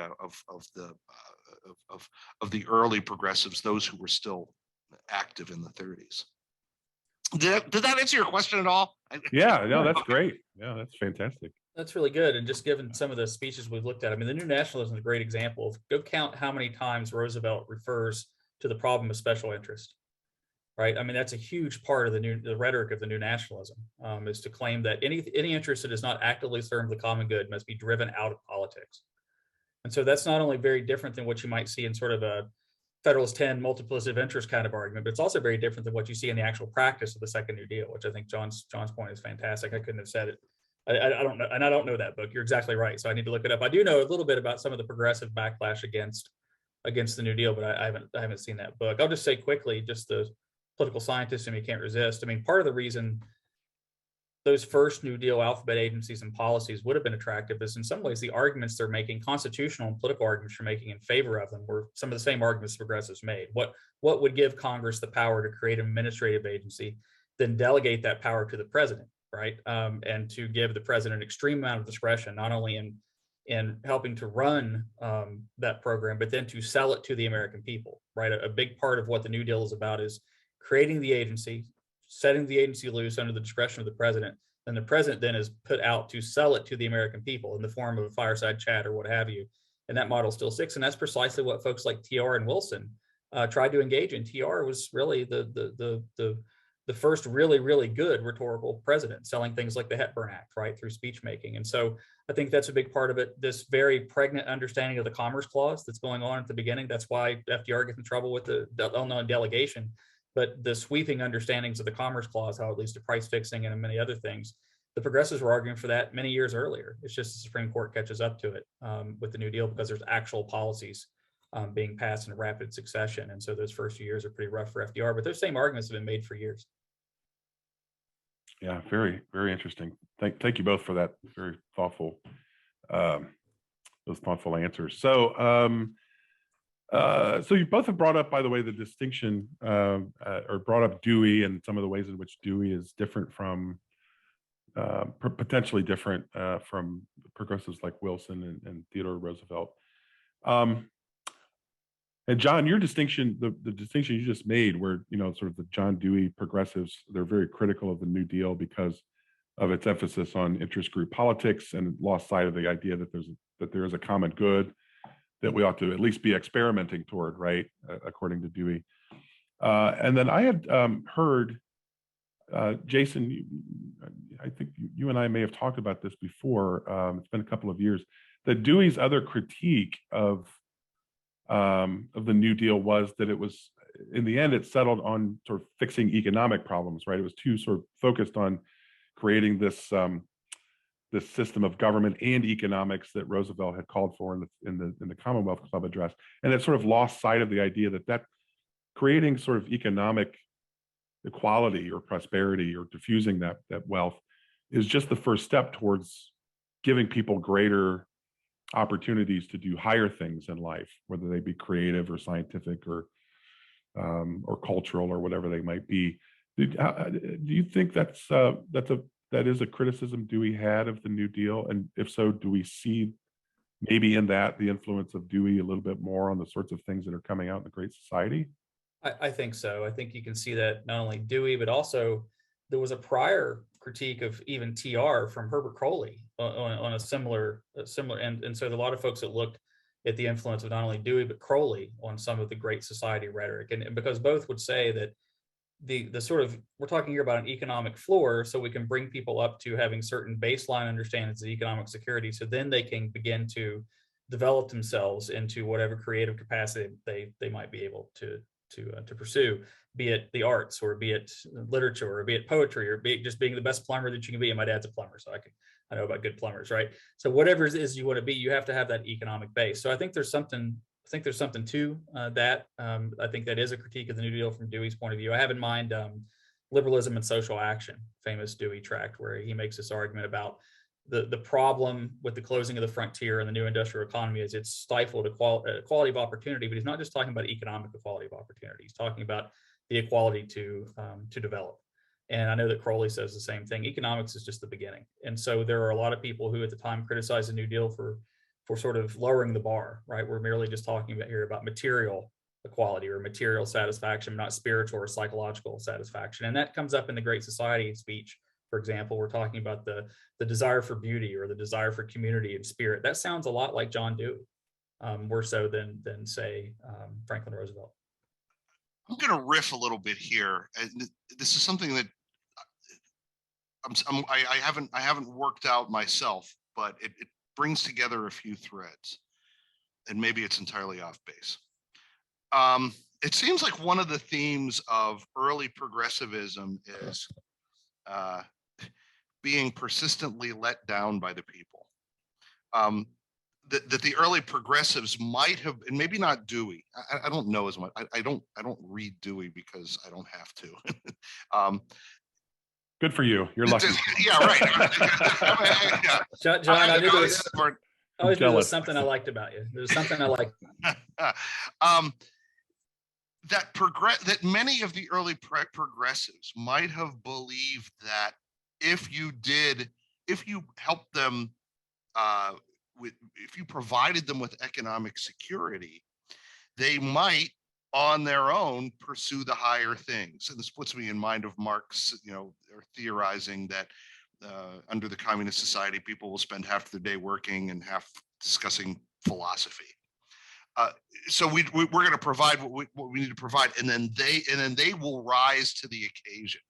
early progressives, those who were still active in the 30s. Did that answer your question at all? Yeah, no, that's great. Yeah, that's fantastic. That's really good. And just given some of the speeches we've looked at, I mean, the New Nationalism is a great example of, go count how many times Roosevelt refers to the problem of special interest, right? I mean, that's a huge part of the rhetoric of the New Nationalism, is to claim that any interest that is not actively serving the common good must be driven out of politics. And so that's not only very different than what you might see in sort of a Federalist 10 multiplicity of interest kind of argument, but it's also very different than what you see in the actual practice of the Second New Deal, which I think John's point is fantastic. I couldn't have said it. I don't know, and I don't know that book. You're exactly right. So I need to look it up. I do know a little bit about some of the progressive backlash against the New Deal, but I haven't seen that book. I'll just say quickly, just the political scientist and you can't resist. I mean, part of the reason those first New Deal alphabet agencies and policies would have been attractive is in some ways the arguments they're making, constitutional and political arguments they're making in favor of them, were some of the same arguments progressives made. What would give Congress the power to create an administrative agency, then delegate that power to the president, right? And to give the president an extreme amount of discretion, not only in helping to run that program, but then to sell it to the American people, right? A big part of what the New Deal is about is creating the agency, setting the agency loose under the discretion of the president, and the president then is put out to sell it to the American people in the form of a fireside chat or what have you. And that model still sticks. And that's precisely what folks like TR and Wilson tried to engage in. TR was really the first really, really good rhetorical president, selling things like the Hepburn Act, right, through speech making. And so I think that's a big part of it. This very pregnant understanding of the Commerce Clause that's going on at the beginning. That's why FDR gets in trouble with the unknown delegation. But the sweeping understandings of the Commerce Clause, how it leads to price fixing and many other things, the progressives were arguing for that many years earlier. It's just the Supreme Court catches up to it with the New Deal because there's actual policies being passed in rapid succession. And so those first few years are pretty rough for FDR, but those same arguments have been made for years. Yeah, very, very interesting. Thank you both for that very thoughtful, those thoughtful answers. So, so you both have brought up, by the way, the distinction, or brought up Dewey and some of the ways in which Dewey is different from, potentially different from progressives like Wilson and Theodore Roosevelt. And John, your distinction, the distinction you just made, where, you know, sort of the John Dewey progressives, they're very critical of the New Deal because of its emphasis on interest group politics and lost sight of the idea that there is a common good that we ought to at least be experimenting toward, right, according to Dewey. And then I had heard, Jason, I think you and I may have talked about this before, it's been a couple of years, that Dewey's other critique of the New Deal was that it was, in the end, it settled on sort of fixing economic problems, right? It was too sort of focused on creating this this system of government and economics that Roosevelt had called for in the Commonwealth Club address, and it sort of lost sight of the idea that creating sort of economic equality or prosperity or diffusing that wealth is just the first step towards giving people greater opportunities to do higher things in life, whether they be creative or scientific or cultural or whatever they might be. Do you think that is a criticism Dewey had of the New Deal? And if so, do we see maybe in that the influence of Dewey a little bit more on the sorts of things that are coming out in the Great Society? I think so. I think you can see that not only Dewey, but also there was a prior critique of even TR from Herbert Crowley on a similar, and so a lot of folks that looked at the influence of not only Dewey, but Crowley on some of the great society rhetoric. And because both would say that the sort of, we're talking here about an economic floor, so we can bring people up to having certain baseline understandings of economic security, so then they can begin to develop themselves into whatever creative capacity they might be able to pursue, be it the arts, or be it literature, or be it poetry, or be it just being the best plumber that you can be. And my dad's a plumber, so I know about good plumbers, right? So whatever it is you want to be, you have to have that economic base. So I think there's something to that. I think that is a critique of the New Deal from Dewey's point of view. I have in mind Liberalism and Social Action, famous Dewey tract, where he makes this argument about the problem with the closing of the frontier and the new industrial economy is it's stifled equality of opportunity. But he's not just talking about economic equality of opportunity. He's talking about the equality to develop. And I know that Crowley says the same thing. Economics is just the beginning. And so there are a lot of people who at the time criticized the New Deal for sort of lowering the bar, right? We're merely just talking about here about material equality or material satisfaction, not spiritual or psychological satisfaction. And that comes up in the Great Society speech. For example, we're talking about the desire for beauty or the desire for community and spirit. That sounds a lot like John Dewey, more so than say Franklin Roosevelt. I'm going to riff a little bit here. This is something that I haven't worked out myself, but it brings together a few threads, and maybe it's entirely off base. It seems like one of the themes of early progressivism is being persistently let down by the people. That the early progressives might have, and maybe not Dewey. I don't know as much. I don't read Dewey because I don't have to. Good for you. You're lucky. Yeah, right. Yeah. John, I knew there was something I liked about you. There's something I liked. That many of the early progressives might have believed that if you helped them, if you provided them with economic security, they might on their own pursue the higher things. And this puts me in mind of Marx, or theorizing that under the communist society, people will spend half their day working and half discussing philosophy. So we're going to provide what we need to provide, and then they will rise to the occasion.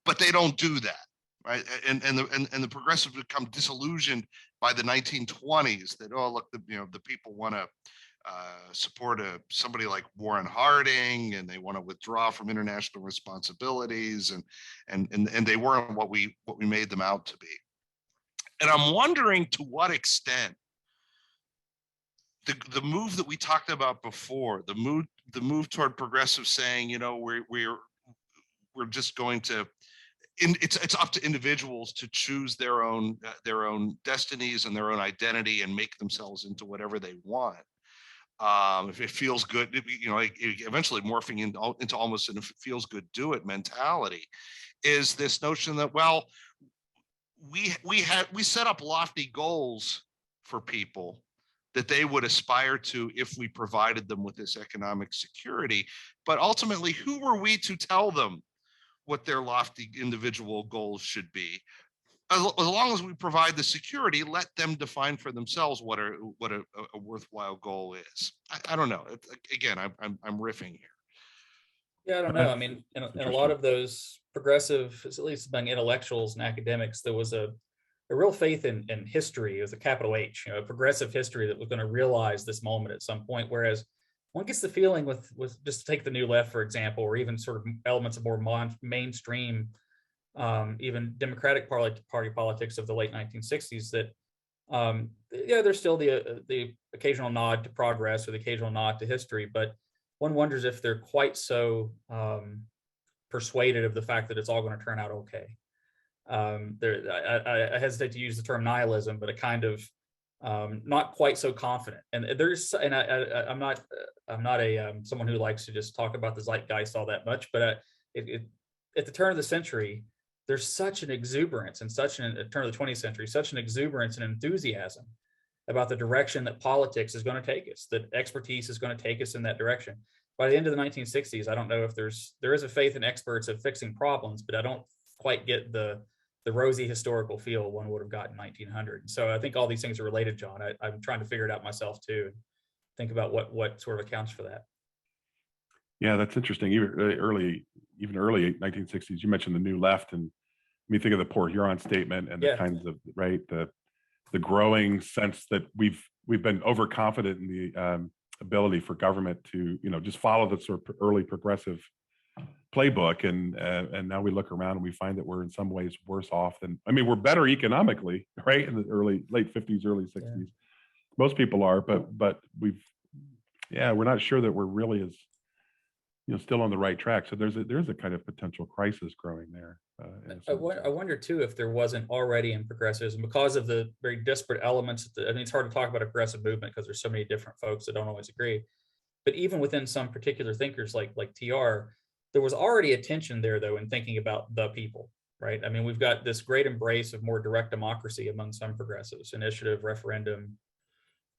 But they don't do that, right? And the progressives become disillusioned by the 1920s that, oh, look, the people want to support somebody like Warren Harding, and they want to withdraw from international responsibilities, and they weren't what we made them out to be. And I'm wondering to what extent the move that we talked about before, the move toward progressive saying, we're just going to, it's up to individuals to choose their own destinies and their own identity and make themselves into whatever they want. If it feels good, eventually morphing into almost an if it feels good, do it mentality, is this notion that, well, we set up lofty goals for people that they would aspire to if we provided them with this economic security. But ultimately, who were we to tell them what their lofty individual goals should be? As long as we provide the security, let them define for themselves what a worthwhile goal is. I don't know. Again, I'm riffing here. Yeah, I don't know. I mean, in a lot of those progressive, at least among intellectuals and academics, there was a real faith in history, as a capital H, a progressive history that was going to realize this moment at some point. Whereas one gets the feeling with just to take the New Left, for example, or even sort of elements of more mainstream, even Democratic Party politics of the late 1960s, that there's still the occasional nod to progress or the occasional nod to history, but one wonders if they're quite so persuaded of the fact that it's all going to turn out okay. I hesitate to use the term nihilism, but a kind of not quite so confident. And I'm not someone who likes to just talk about the zeitgeist all that much, but at the turn of the century, there's such an exuberance, and turn of the 20th century, such an exuberance and enthusiasm about the direction that politics is going to take us, that expertise is going to take us in that direction. By the end of the 1960s, I don't know if there is a faith in experts of fixing problems, but I don't quite get the the rosy historical feel one would have gotten in 1900. So I think all these things are related, John. I'm trying to figure it out myself too, and think about what sort of accounts for that. Yeah, that's interesting. Even early 1960s, you mentioned the New Left, and me think of the Port Huron Statement and the kinds of the growing sense that we've been overconfident in the ability for government to just follow the sort of early progressive playbook, and now we look around and we find that we're in some ways worse off than, we're better economically, right, in the late 50s, early 60s. Yeah. Most people are, but we're not sure that we're really as still on the right track. So there's a kind of potential crisis growing there. I wonder too if there wasn't already in progressivism, because of the very disparate elements. It's hard to talk about a progressive movement because there's so many different folks that don't always agree. But even within some particular thinkers like TR, there was already a tension there, though, in thinking about the people, right? We've got this great embrace of more direct democracy among some progressives, initiative, referendum,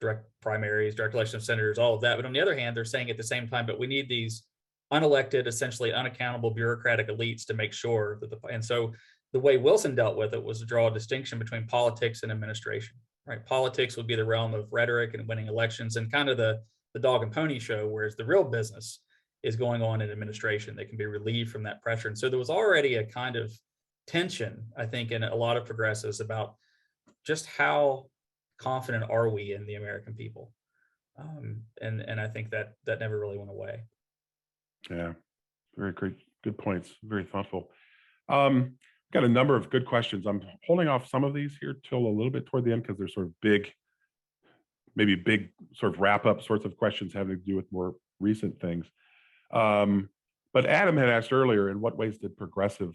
direct primaries, direct election of senators, all of that. But on the other hand, they're saying at the same time, but we need these unelected, essentially unaccountable bureaucratic elites to make sure that and so the way Wilson dealt with it was to draw a distinction between politics and administration, right? Politics would be the realm of rhetoric and winning elections and kind of the dog and pony show, whereas the real business is going on in administration. They can be relieved from that pressure. And so there was already a kind of tension, I think, in a lot of progressives about just how confident are we in the American people. And I think that never really went away. Yeah, very great. Good points. Very thoughtful. Got a number of good questions. I'm holding off some of these here till a little bit toward the end because they're sort of big sort of wrap up sorts of questions having to do with more recent things. But Adam had asked earlier, in what ways did progressive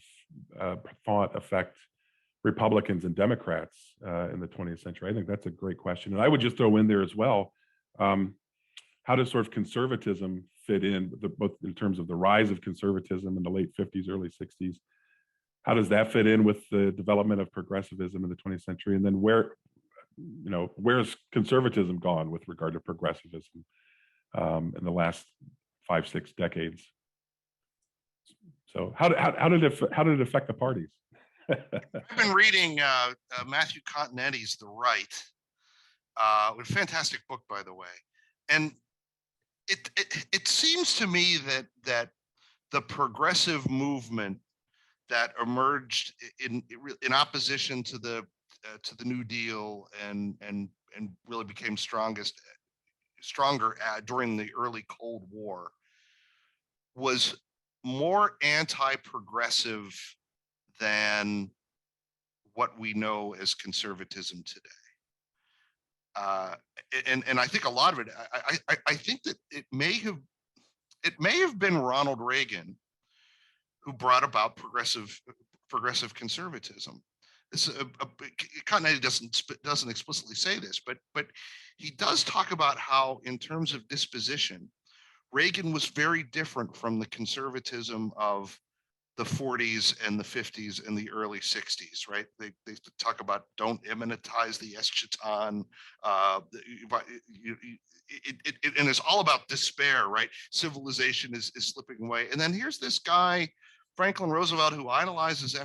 thought affect Republicans and Democrats in the 20th century? I think that's a great question. And I would just throw in there as well, how does sort of conservatism fit in, both in terms of the rise of conservatism in the late 50s, early 60s? How does that fit in with the development of progressivism in the 20th century? And then where's conservatism gone with regard to progressivism in the last 5-6 decades? So how did it affect the parties? I've been reading Matthew Continetti's The Right, a fantastic book, by the way, and it seems to me that the progressive movement that emerged in opposition to the New Deal and really became stronger during the early Cold War was more anti-progressive than what we know as conservatism today. And I think a lot of it, I think that it may have been Ronald Reagan who brought about progressive conservatism. Continetti doesn't explicitly say this, but he does talk about how, in terms of disposition, Reagan was very different from the conservatism of the 40s and the 50s and the early 60s, right? They talk about don't immanentize the eschaton. And it's all about despair, right? Civilization is slipping away. And then here's this guy, Franklin Roosevelt, who idolizes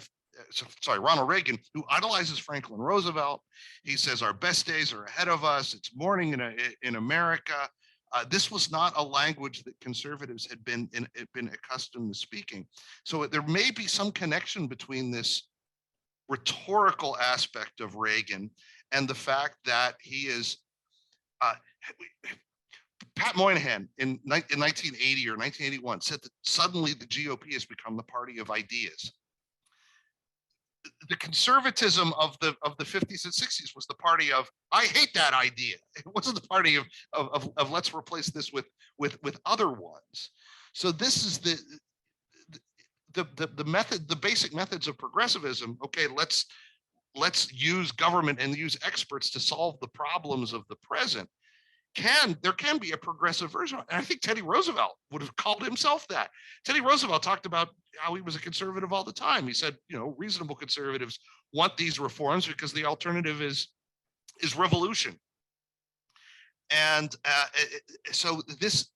Ronald Reagan, who idolizes Franklin Roosevelt. He says our best days are ahead of us. It's morning in America. This was not a language that conservatives had been accustomed to speaking. So there may be some connection between this rhetorical aspect of Reagan and the fact that he is Pat Moynihan in 1980 or 1981 said that suddenly the GOP has become the party of ideas. The conservatism of the 50s and 60s was the party of, I hate that idea. It wasn't the party of let's replace this with other ones. So this is the method, the basic methods of progressivism. Okay, let's use government and use experts to solve the problems of the present. There can be a progressive version. And I think Teddy Roosevelt would have called himself that. Teddy Roosevelt talked about how he was a conservative all the time. He said, reasonable conservatives want these reforms because the alternative is revolution. And so this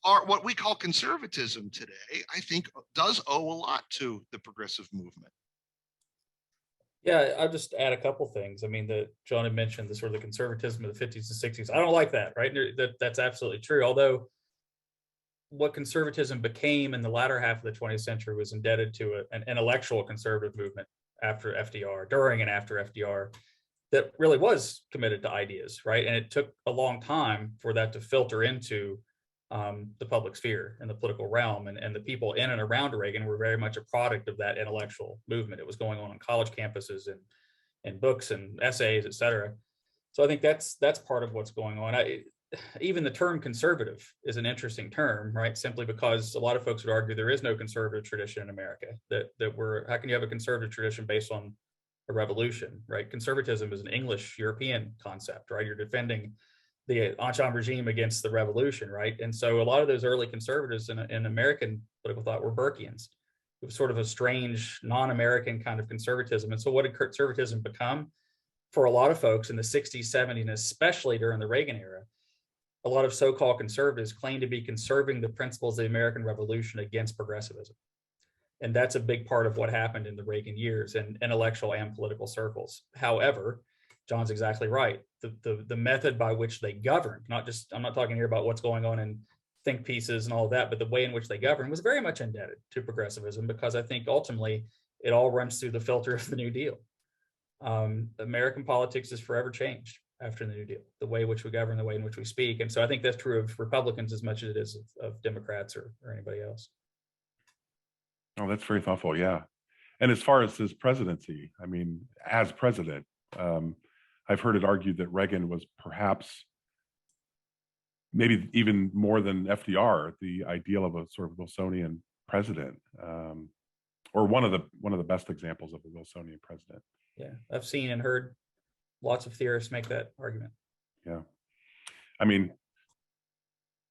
what we call conservatism today, I think, does owe a lot to the progressive movement. Yeah, I'll just add a couple things. I mean, John had mentioned the sort of the conservatism of the 50s and 60s. I don't like that, right? That's absolutely true. Although what conservatism became in the latter half of the 20th century was indebted to an intellectual conservative movement after FDR, during and after FDR, that really was committed to ideas, right? And it took a long time for that to filter into the public sphere and the political realm. And the people in and around Reagan were very much a product of that intellectual movement. It was going on college campuses and books and essays, et cetera. So I think that's part of what's going on. Even the term conservative is an interesting term, right? Simply because a lot of folks would argue there is no conservative tradition in America. How can you have a conservative tradition based on a revolution, right? Conservatism is an English European concept, right? You're defending the Ancien regime against the revolution, right? And so a lot of those early conservatives in American political thought were Burkeans. It was sort of a strange, non-American kind of conservatism. And so what did conservatism become? For a lot of folks in the 60s, 70s, and especially during the Reagan era, a lot of so-called conservatives claim to be conserving the principles of the American Revolution against progressivism. And that's a big part of what happened in the Reagan years in intellectual and political circles. However, John's exactly right. The method by which they governed, I'm not talking here about what's going on in think pieces and all of that, but the way in which they governed was very much indebted to progressivism, because I think ultimately it all runs through the filter of the New Deal. American politics is forever changed after the New Deal, the way in which we govern, the way in which we speak. And so I think that's true of Republicans as much as it is of Democrats or anybody else. Oh, that's very thoughtful. Yeah. And as far as his presidency, I mean, as president, I've heard it argued that Reagan was perhaps maybe even more than FDR, the ideal of a sort of Wilsonian president, or one of the best examples of a Wilsonian president. Yeah, I've seen and heard lots of theorists make that argument. Yeah. I mean,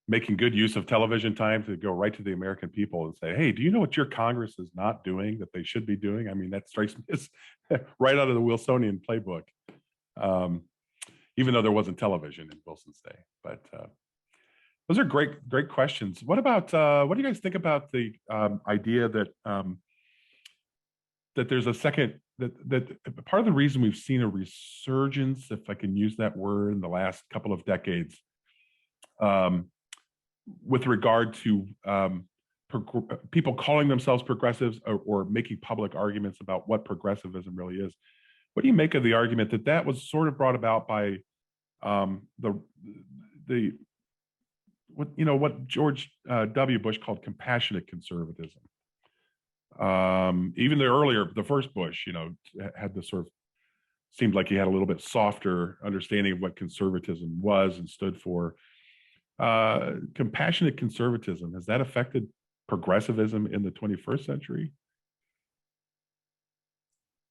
making good use of television time to go right to the American people and say, hey, do you know what your Congress is not doing that they should be doing? I mean, that strikes me as right out of the Wilsonian Playbook, even though there wasn't television in Wilson's day. But those are great questions. What about, what do you guys think about the idea that that there's a second, that part of the reason we've seen a resurgence, if I can use that word, in the last couple of decades, with regard to people calling themselves progressives or making public arguments about what progressivism really is. What do you make of the argument that that was sort of brought about by what George W. Bush called compassionate conservatism? Even the first Bush, had this sort of, seemed like he had a little bit softer understanding of what conservatism was and stood for. Compassionate conservatism, has that affected progressivism in the 21st century?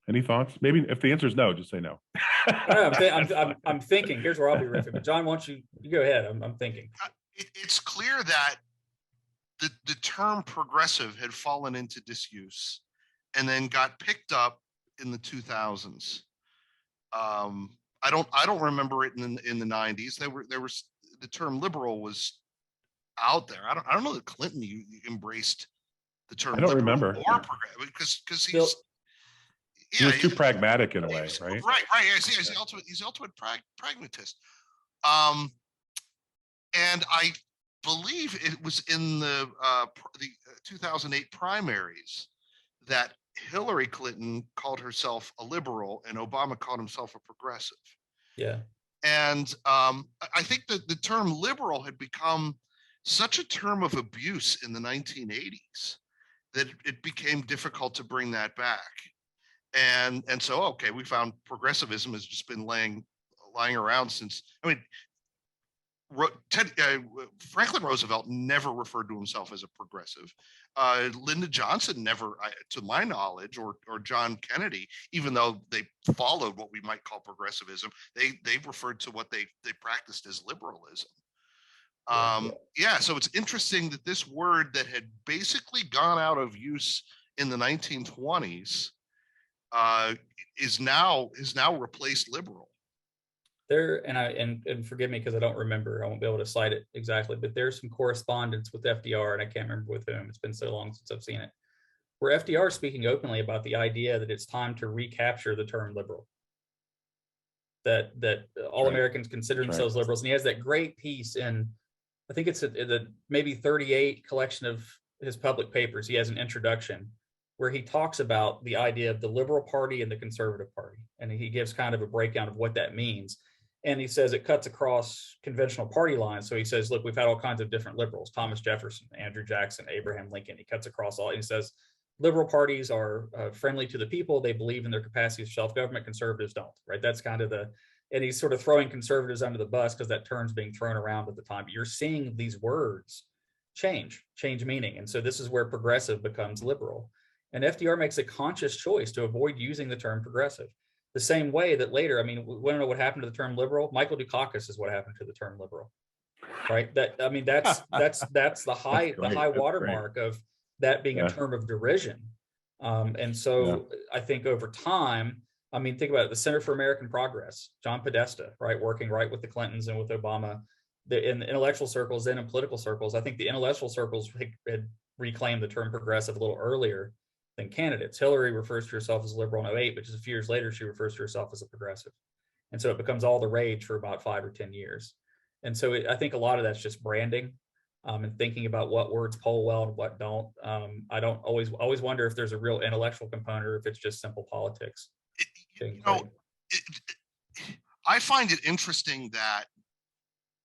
Any thoughts? Maybe if the answer is no, just say no. I'm thinking. Here's where I'll be riffing. But John, why don't you go ahead? I'm thinking. It's clear that the term progressive had fallen into disuse and then got picked up in the 2000s. I don't remember it in the 90s. There was the term liberal was out there. I don't know that Clinton embraced the term. I don't remember. Or progressive because he was too pragmatic in a way, right? Right. Yeah, he's the ultimate pragmatist. And I believe it was in the 2008 primaries that Hillary Clinton called herself a liberal and Obama called himself a progressive. Yeah. And I think that the term liberal had become such a term of abuse in the 1980s that it became difficult to bring that back. And so, okay, we found progressivism has just been lying around since, Franklin Roosevelt never referred to himself as a progressive. Lyndon Johnson never, to my knowledge, or John Kennedy, even though they followed what we might call progressivism, they referred to what they practiced as liberalism. So it's interesting that this word that had basically gone out of use in the 1920s is now replaced liberal. There, and forgive me because I don't remember, I won't be able to cite it exactly, but there's some correspondence with FDR, and I can't remember with whom. It's been so long since I've seen it, where FDR is speaking openly about the idea that it's time to recapture the term liberal, that all Americans consider themselves liberals. And he has that great piece in, I think it's the maybe 38 collection of his public papers. He has an introduction where he talks about the idea of the Liberal Party and the Conservative Party. And he gives kind of a breakdown of what that means. And he says it cuts across conventional party lines. So he says, look, we've had all kinds of different liberals: Thomas Jefferson, Andrew Jackson, Abraham Lincoln. He cuts across all. He says liberal parties are friendly to the people. They believe in their capacity of self-government. Conservatives don't, right? That's kind of and he's sort of throwing conservatives under the bus because that term's being thrown around at the time. But you're seeing these words change meaning. And so this is where progressive becomes liberal. And FDR makes a conscious choice to avoid using the term progressive. The same way that later, I mean, we want to know what happened to the term liberal. Michael Dukakis is what happened to the term liberal, right? That's the high watermark of that being a term of derision. And so I think over time, I mean, think about it, the Center for American Progress, John Podesta, right, working right with the Clintons and with Obama, in the intellectual circles, then in political circles. I think the intellectual circles had reclaimed the term progressive a little earlier than candidates. Hillary refers to herself as a liberal in 2008, but just a few years later, she refers to herself as a progressive. And so it becomes all the rage for about 5 or 10 years. And so I think a lot of that's just branding, and thinking about what words poll well and what don't. I don't always wonder if there's a real intellectual component or if it's just simple politics. I find it interesting that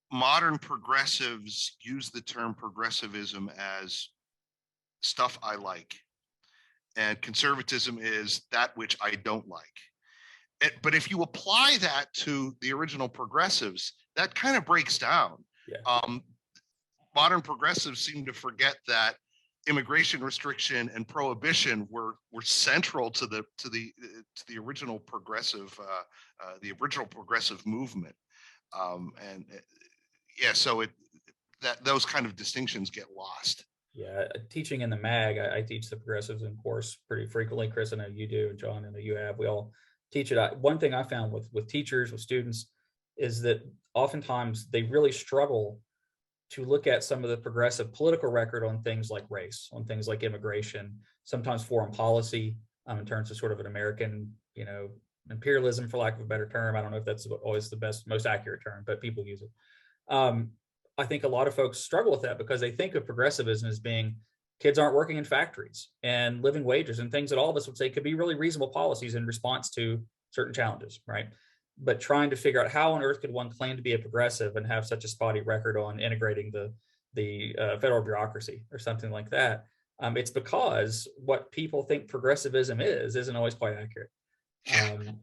modern progressives use the term progressivism as stuff I like, and conservatism is that which I don't like. But if you apply that to the original progressives, that kind of breaks down. Yeah. Modern progressives seem to forget that immigration restriction and prohibition were central to the original progressive movement. So those kind of distinctions get lost. Yeah, teaching in the MAG, I teach the progressivism course pretty frequently. Chris, I know you do, and John, I know you have. We all teach it. One thing I found with teachers, with students, is that oftentimes they really struggle to look at some of the progressive political record on things like race, on things like immigration, sometimes foreign policy, in terms of sort of an American, imperialism, for lack of a better term. I don't know if that's always the most accurate term, but people use it. I think a lot of folks struggle with that because they think of progressivism as being kids aren't working in factories and living wages and things that all of us would say could be really reasonable policies in response to certain challenges, right? But trying to figure out how on earth could one claim to be a progressive and have such a spotty record on integrating the federal bureaucracy or something like that. It's because what people think progressivism isn't always quite accurate.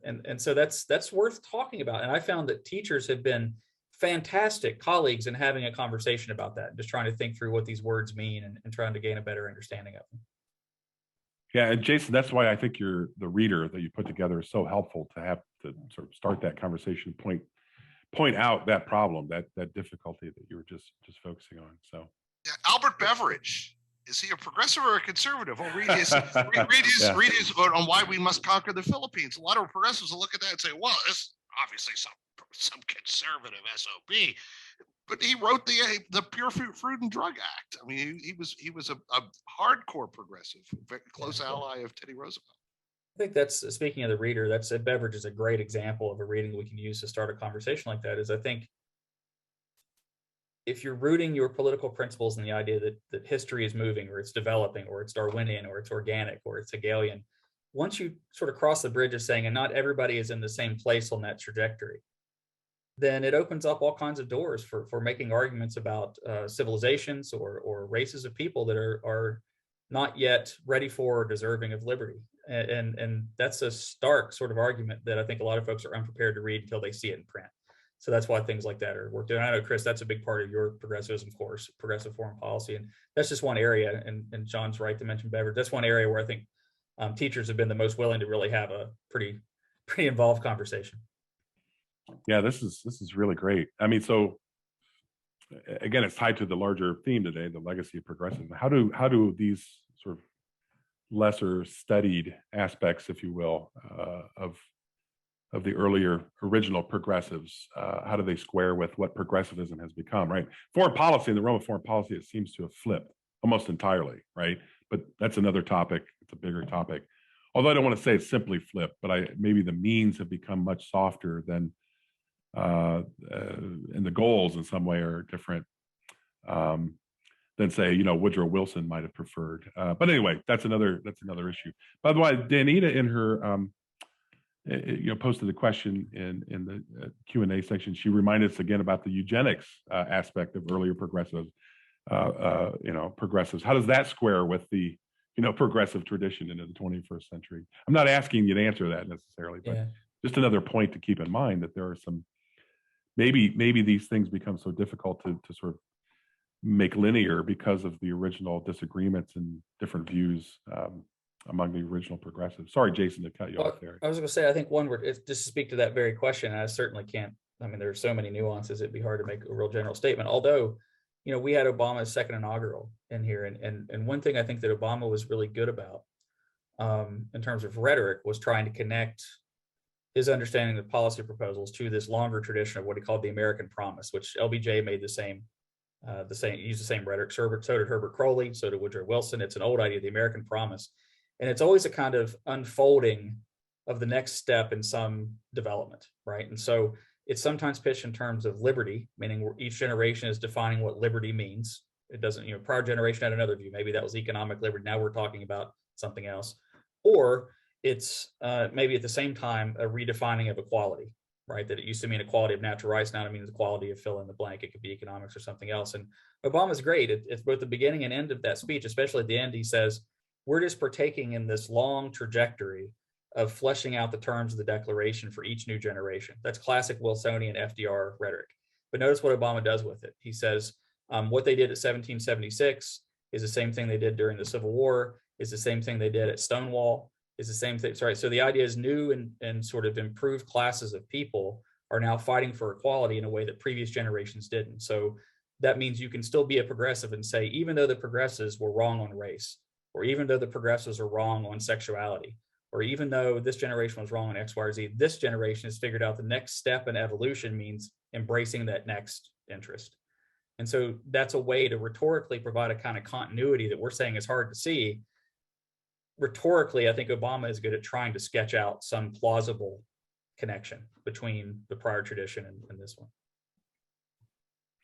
And so that's worth talking about. And I found that teachers have been fantastic colleagues in having a conversation about that, just trying to think through what these words mean and trying to gain a better understanding of them. Yeah, and Jason, that's why I think the reader that you put together is so helpful to have to sort of start that conversation, point out that problem, that difficulty that you were just focusing on. So yeah, Albert Beveridge, is he a progressive or a conservative? Well, read his on why we must conquer the Philippines. A lot of progressives will look at that and say, well, it's obviously some conservative SOB. But he wrote the Pure Food and Drug Act. I mean, he was a hardcore progressive, very close ally of Teddy Roosevelt. I think that's, speaking of the reader, Beveridge is a great example of a reading we can use to start a conversation like that. Is I think if you're rooting your political principles in the idea that history is moving, or it's developing, or it's Darwinian, or it's organic, or it's Hegelian, once you sort of cross the bridge of saying, and not everybody is in the same place on that trajectory, then it opens up all kinds of doors for making arguments about civilizations or races of people that are not yet ready for or deserving of liberty. And that's a stark sort of argument that I think a lot of folks are unprepared to read until they see it in print. So that's why things like that are worked out. I know, Chris, that's a big part of your progressivism course, progressive foreign policy. And that's just one area, and John's right to mention Beveridge. That's one area where I think teachers have been the most willing to really have a pretty involved conversation. Yeah, this is really great. I mean, so again, it's tied to the larger theme today, the legacy of progressivism. How do these sort of lesser studied aspects, if you will, of the earlier original progressives, how do they square with what progressivism has become, right? Foreign policy, in the realm of foreign policy, it seems to have flipped almost entirely, right? but that's another topic. It's a bigger topic. Although I don't want to say it's simply flipped, but maybe the means have become much softer than, and the goals in some way are different than, say, Woodrow Wilson might have preferred. But anyway, that's another issue. By the way, Danita in her posted the question in the Q&A section. She reminded us again about the eugenics aspect of earlier progressives. Progressives. How does that square with the progressive tradition into the 21st century? I'm not asking you to answer that necessarily, but just another point to keep in mind, that there are some maybe these things become so difficult to sort of make linear because of the original disagreements and different views among the original progressives. Sorry, Jason, to cut you off there. I was going to say, I think one word, just to speak to that very question, and I certainly can't, there are so many nuances, it'd be hard to make a real general statement. Although, we had Obama's second inaugural in here. And one thing I think that Obama was really good about in terms of rhetoric was trying to connect his understanding of policy proposals to this longer tradition of what he called the American promise, which LBJ made used the same rhetoric. So did Herbert Crowley, so did Woodrow Wilson. It's an old idea, the American promise. And it's always a kind of unfolding of the next step in some development, right? And so it's sometimes pitched in terms of liberty, meaning each generation is defining what liberty means. It doesn't, prior generation had another view. Maybe that was economic liberty. Now we're talking about something else. Or it's maybe at the same time a redefining of equality, right? That it used to mean equality of natural rights. Now it means equality of fill in the blank. It could be economics or something else. And Obama's great. It's both the beginning and end of that speech, especially at the end. He says, we're just partaking in this long trajectory of fleshing out the terms of the Declaration for each new generation. That's classic Wilsonian FDR rhetoric. But notice what Obama does with it. He says, what they did at 1776 is the same thing they did during the Civil War, is the same thing they did at Stonewall, is the same thing. Sorry. So the idea is new and sort of improved classes of people are now fighting for equality in a way that previous generations didn't. So that means you can still be a progressive and say, even though the progressives were wrong on race, or even though the progressives are wrong on sexuality, or even though this generation was wrong on X, Y, or Z, this generation has figured out the next step in evolution means embracing that next interest. And so that's a way to rhetorically provide a kind of continuity that we're saying is hard to see. Rhetorically, I think Obama is good at trying to sketch out some plausible connection between the prior tradition and this one.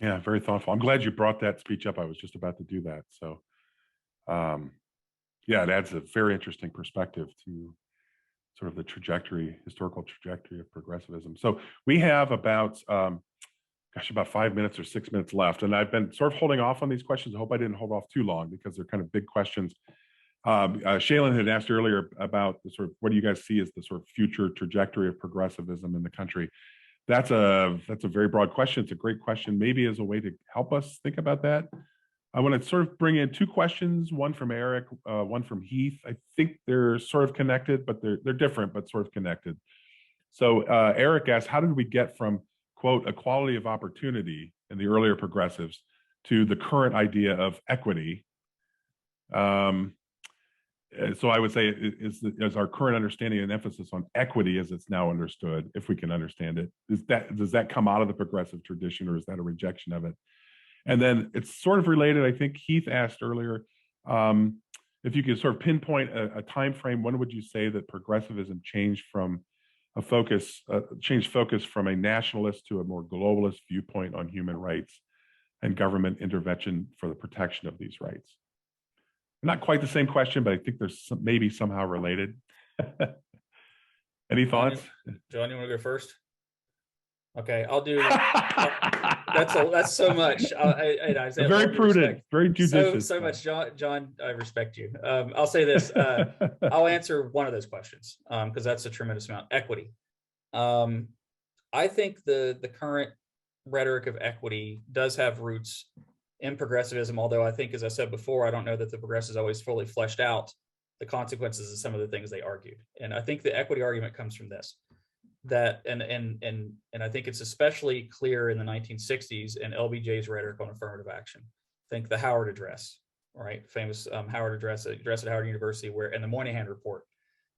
Yeah, very thoughtful. I'm glad you brought that speech up. I was just about to do that. So, yeah, it adds a very interesting perspective to sort of the historical trajectory of progressivism. So we have about 5 minutes or 6 minutes left. And I've been sort of holding off on these questions. I hope I didn't hold off too long because they're kind of big questions. Shaylin had asked earlier about the sort of, what do you guys see as the sort of future trajectory of progressivism in the country? That's a very broad question. It's a great question. Maybe as a way to help us think about that, I want to sort of bring in two questions, one from Eric, one from Heath. I think they're sort of connected, but they're different, but sort of connected. So Eric asked, how did we get from, quote, equality of opportunity in the earlier progressives to the current idea of equity? So I would say, is our current understanding and emphasis on equity as it's now understood, if we can understand it, does that come out of the progressive tradition, or is that a rejection of it? And then it's sort of related. I think Heath asked earlier, if you could sort of pinpoint a time frame, when would you say that progressivism changed from focus from a nationalist to a more globalist viewpoint on human rights and government intervention for the protection of these rights? Not quite the same question, but I think there's maybe somehow related. Any thoughts? John, you want to go first? Okay, I'll do. That's so much. I say very prudent, very judicious. So much, John. I respect you. I'll say this. I'll answer one of those questions because that's a tremendous amount. Equity. I think the current rhetoric of equity does have roots in progressivism, although I think, as I said before, I don't know that the progressives always fully fleshed out the consequences of some of the things they argued. And I think the equity argument comes from this. That and I think it's especially clear in the 1960s in LBJ's rhetoric on affirmative action. Think the Howard Address, right? Famous Howard address at Howard University, where in the Moynihan Report,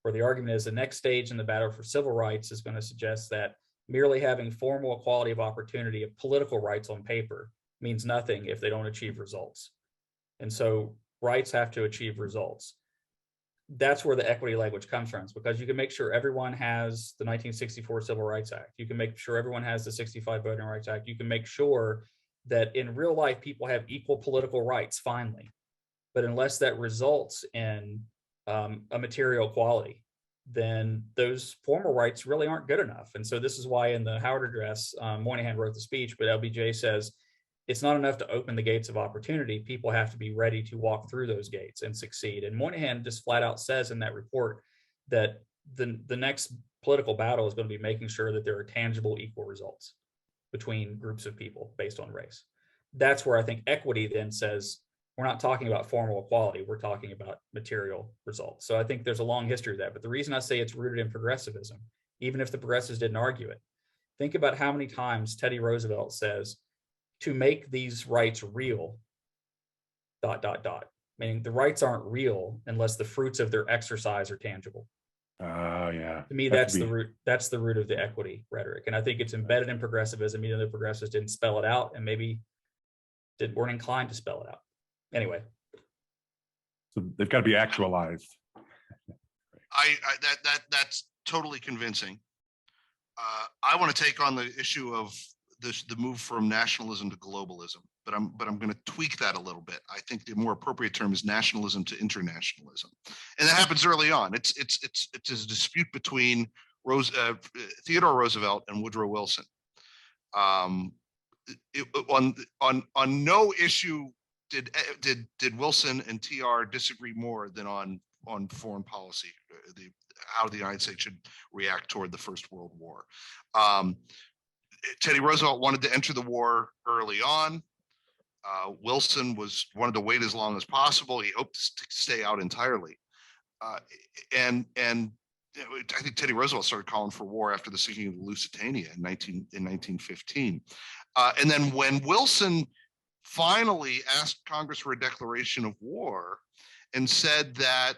where the argument is the next stage in the battle for civil rights is going to suggest that merely having formal equality of opportunity of political rights on paper means nothing if they don't achieve results. And so rights have to achieve results. That's where the equity language comes from, because you can make sure everyone has the 1964 Civil Rights Act. You can make sure everyone has the 65 Voting Rights Act. You can make sure that in real life, people have equal political rights, finally. But unless that results in a material quality, then those formal rights really aren't good enough. And so this is why in the Howard Address, Moynihan wrote the speech, but LBJ says, it's not enough to open the gates of opportunity. People have to be ready to walk through those gates and succeed. And Moynihan just flat out says in that report that the next political battle is going to be making sure that there are tangible, equal results between groups of people based on race. That's where I think equity then says, we're not talking about formal equality, we're talking about material results. So I think there's a long history of that. But the reason I say it's rooted in progressivism, even if the progressives didn't argue it, think about how many times Teddy Roosevelt says, to make these rights real, ... Meaning the rights aren't real unless the fruits of their exercise are tangible. Oh, yeah. To me, that's the root. That's the root of the equity rhetoric, and I think it's embedded in progressivism, even though progressives didn't spell it out, and maybe weren't inclined to spell it out. Anyway, So they've got to be actualized. That's totally convincing. I want to take on the issue of the move from nationalism to globalism, but I'm going to tweak that a little bit. I think the more appropriate term is nationalism to internationalism, and that happens early on. It's a dispute between Theodore Roosevelt and Woodrow Wilson. On no issue did Wilson and TR disagree more than on foreign policy, how the United States should react toward the First World War. Teddy Roosevelt wanted to enter the war early on. Wilson wanted to wait as long as possible. He hoped to stay out entirely. And I think Teddy Roosevelt started calling for war after the sinking of the Lusitania in 1915. And then when Wilson finally asked Congress for a declaration of war and said that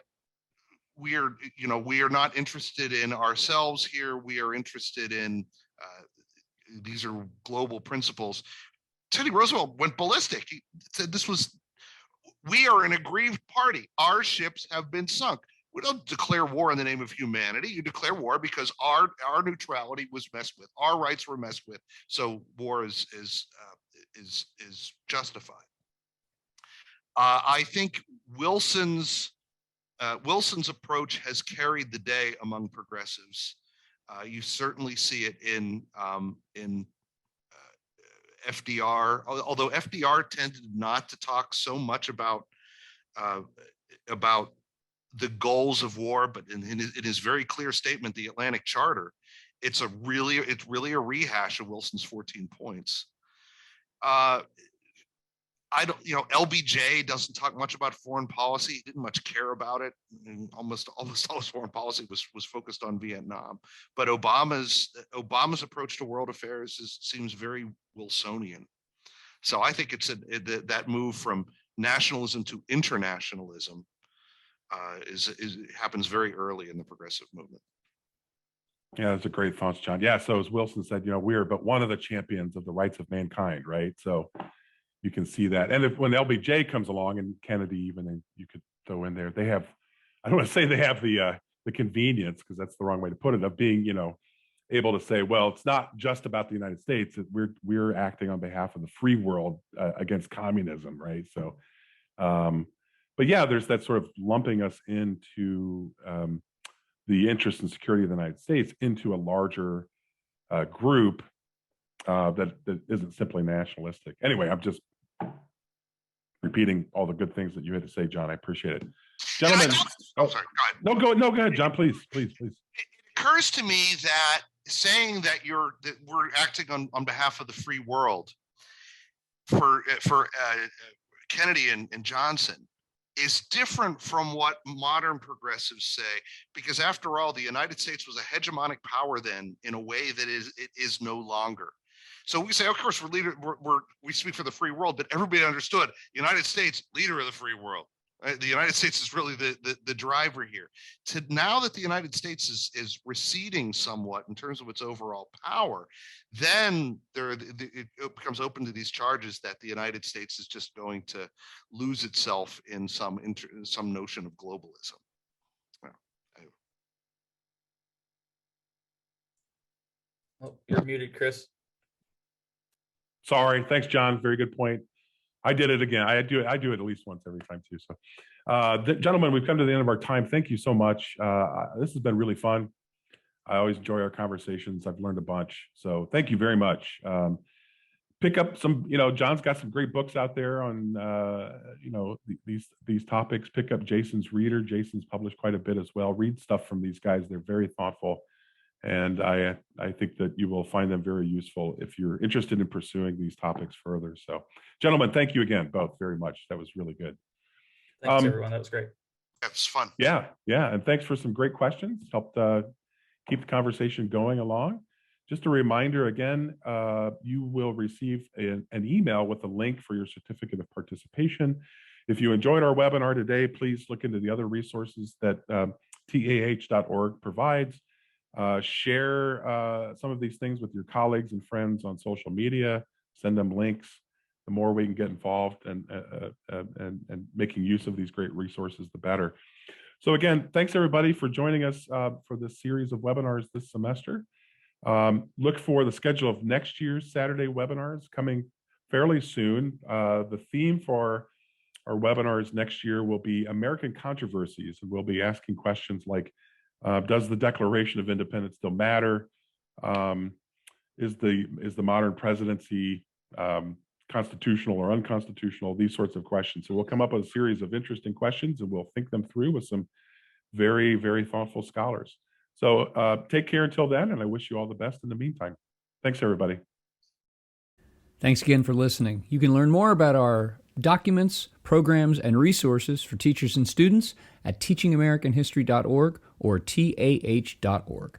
we are not interested in ourselves here, we are interested in these are global principles, Teddy Roosevelt went ballistic. He said we are an aggrieved party. Our ships have been sunk. We don't declare war in the name of humanity. You declare war because our neutrality was messed with. Our rights were messed with. So war is justified. I think Wilson's approach has carried the day among progressives. You certainly see it in FDR, although FDR tended not to talk so much about the goals of war, but in his very clear statement, the Atlantic Charter, it's really a rehash of Wilson's 14 points. LBJ doesn't talk much about foreign policy. He didn't much care about it. And almost all his foreign policy was focused on Vietnam. But Obama's approach to world affairs seems very Wilsonian. So I think it's that move from nationalism to internationalism happens very early in the progressive movement. Yeah, that's a great thought, John. Yeah, so as Wilson said, we are but one of the champions of the rights of mankind, right? So you can see that. And when LBJ comes along, and Kennedy even, and you could throw in there, they have, I don't want to say they have the convenience, because that's the wrong way to put it, of being, able to say, well, it's not just about the United States. We're acting on behalf of the free world against communism, right? So, but yeah, there's that sort of lumping us into the interest and security of the United States into a larger group that isn't simply nationalistic. Anyway, I'm just repeating all the good things that you had to say, John. I appreciate it, gentlemen. Sorry. Go ahead. No, go ahead, John. Please. It occurs to me that saying that we're acting on behalf of the free world for Kennedy and Johnson is different from what modern progressives say, because after all, the United States was a hegemonic power then in a way that it is no longer. So we say, of course, we speak for the free world, but everybody understood United States, leader of the free world. The United States is really the driver here. To now that the United States is receding somewhat in terms of its overall power, then it becomes open to these charges that the United States is just going to lose itself in some notion of globalism. Oh, you're muted, Chris. Sorry. Thanks, John. Very good point. I did it again. I do it at least once every time too. So, gentlemen, we've come to the end of our time. Thank you so much. This has been really fun. I always enjoy our conversations. I've learned a bunch. So thank you very much. Pick up some, John's got some great books out there on, these topics. Pick up Jason's Reader. Jason's published quite a bit as well. Read stuff from these guys. They're very thoughtful. And I think that you will find them very useful if you're interested in pursuing these topics further. So, gentlemen, thank you again, both very much. That was really good. Thanks, everyone. That was great. That's fun. Yeah. And thanks for some great questions. Helped keep the conversation going along. Just a reminder again, you will receive an email with a link for your certificate of participation. If you enjoyed our webinar today, please look into the other resources that TAH.org provides. Share some of these things with your colleagues and friends on social media. Send them links. The more we can get involved and making use of these great resources, the better. So again, thanks everybody for joining us for this series of webinars this semester. Look for the schedule of next year's Saturday webinars coming fairly soon. The theme for our webinars next year will be American controversies, and we'll be asking questions like, does the Declaration of Independence still matter? Is the modern presidency constitutional or unconstitutional? These sorts of questions. So we'll come up with a series of interesting questions, and we'll think them through with some very, very thoughtful scholars. So take care until then, and I wish you all the best in the meantime. Thanks, everybody. Thanks again for listening. You can learn more about our documents, programs, and resources for teachers and students at teachingamericanhistory.org or tah.org.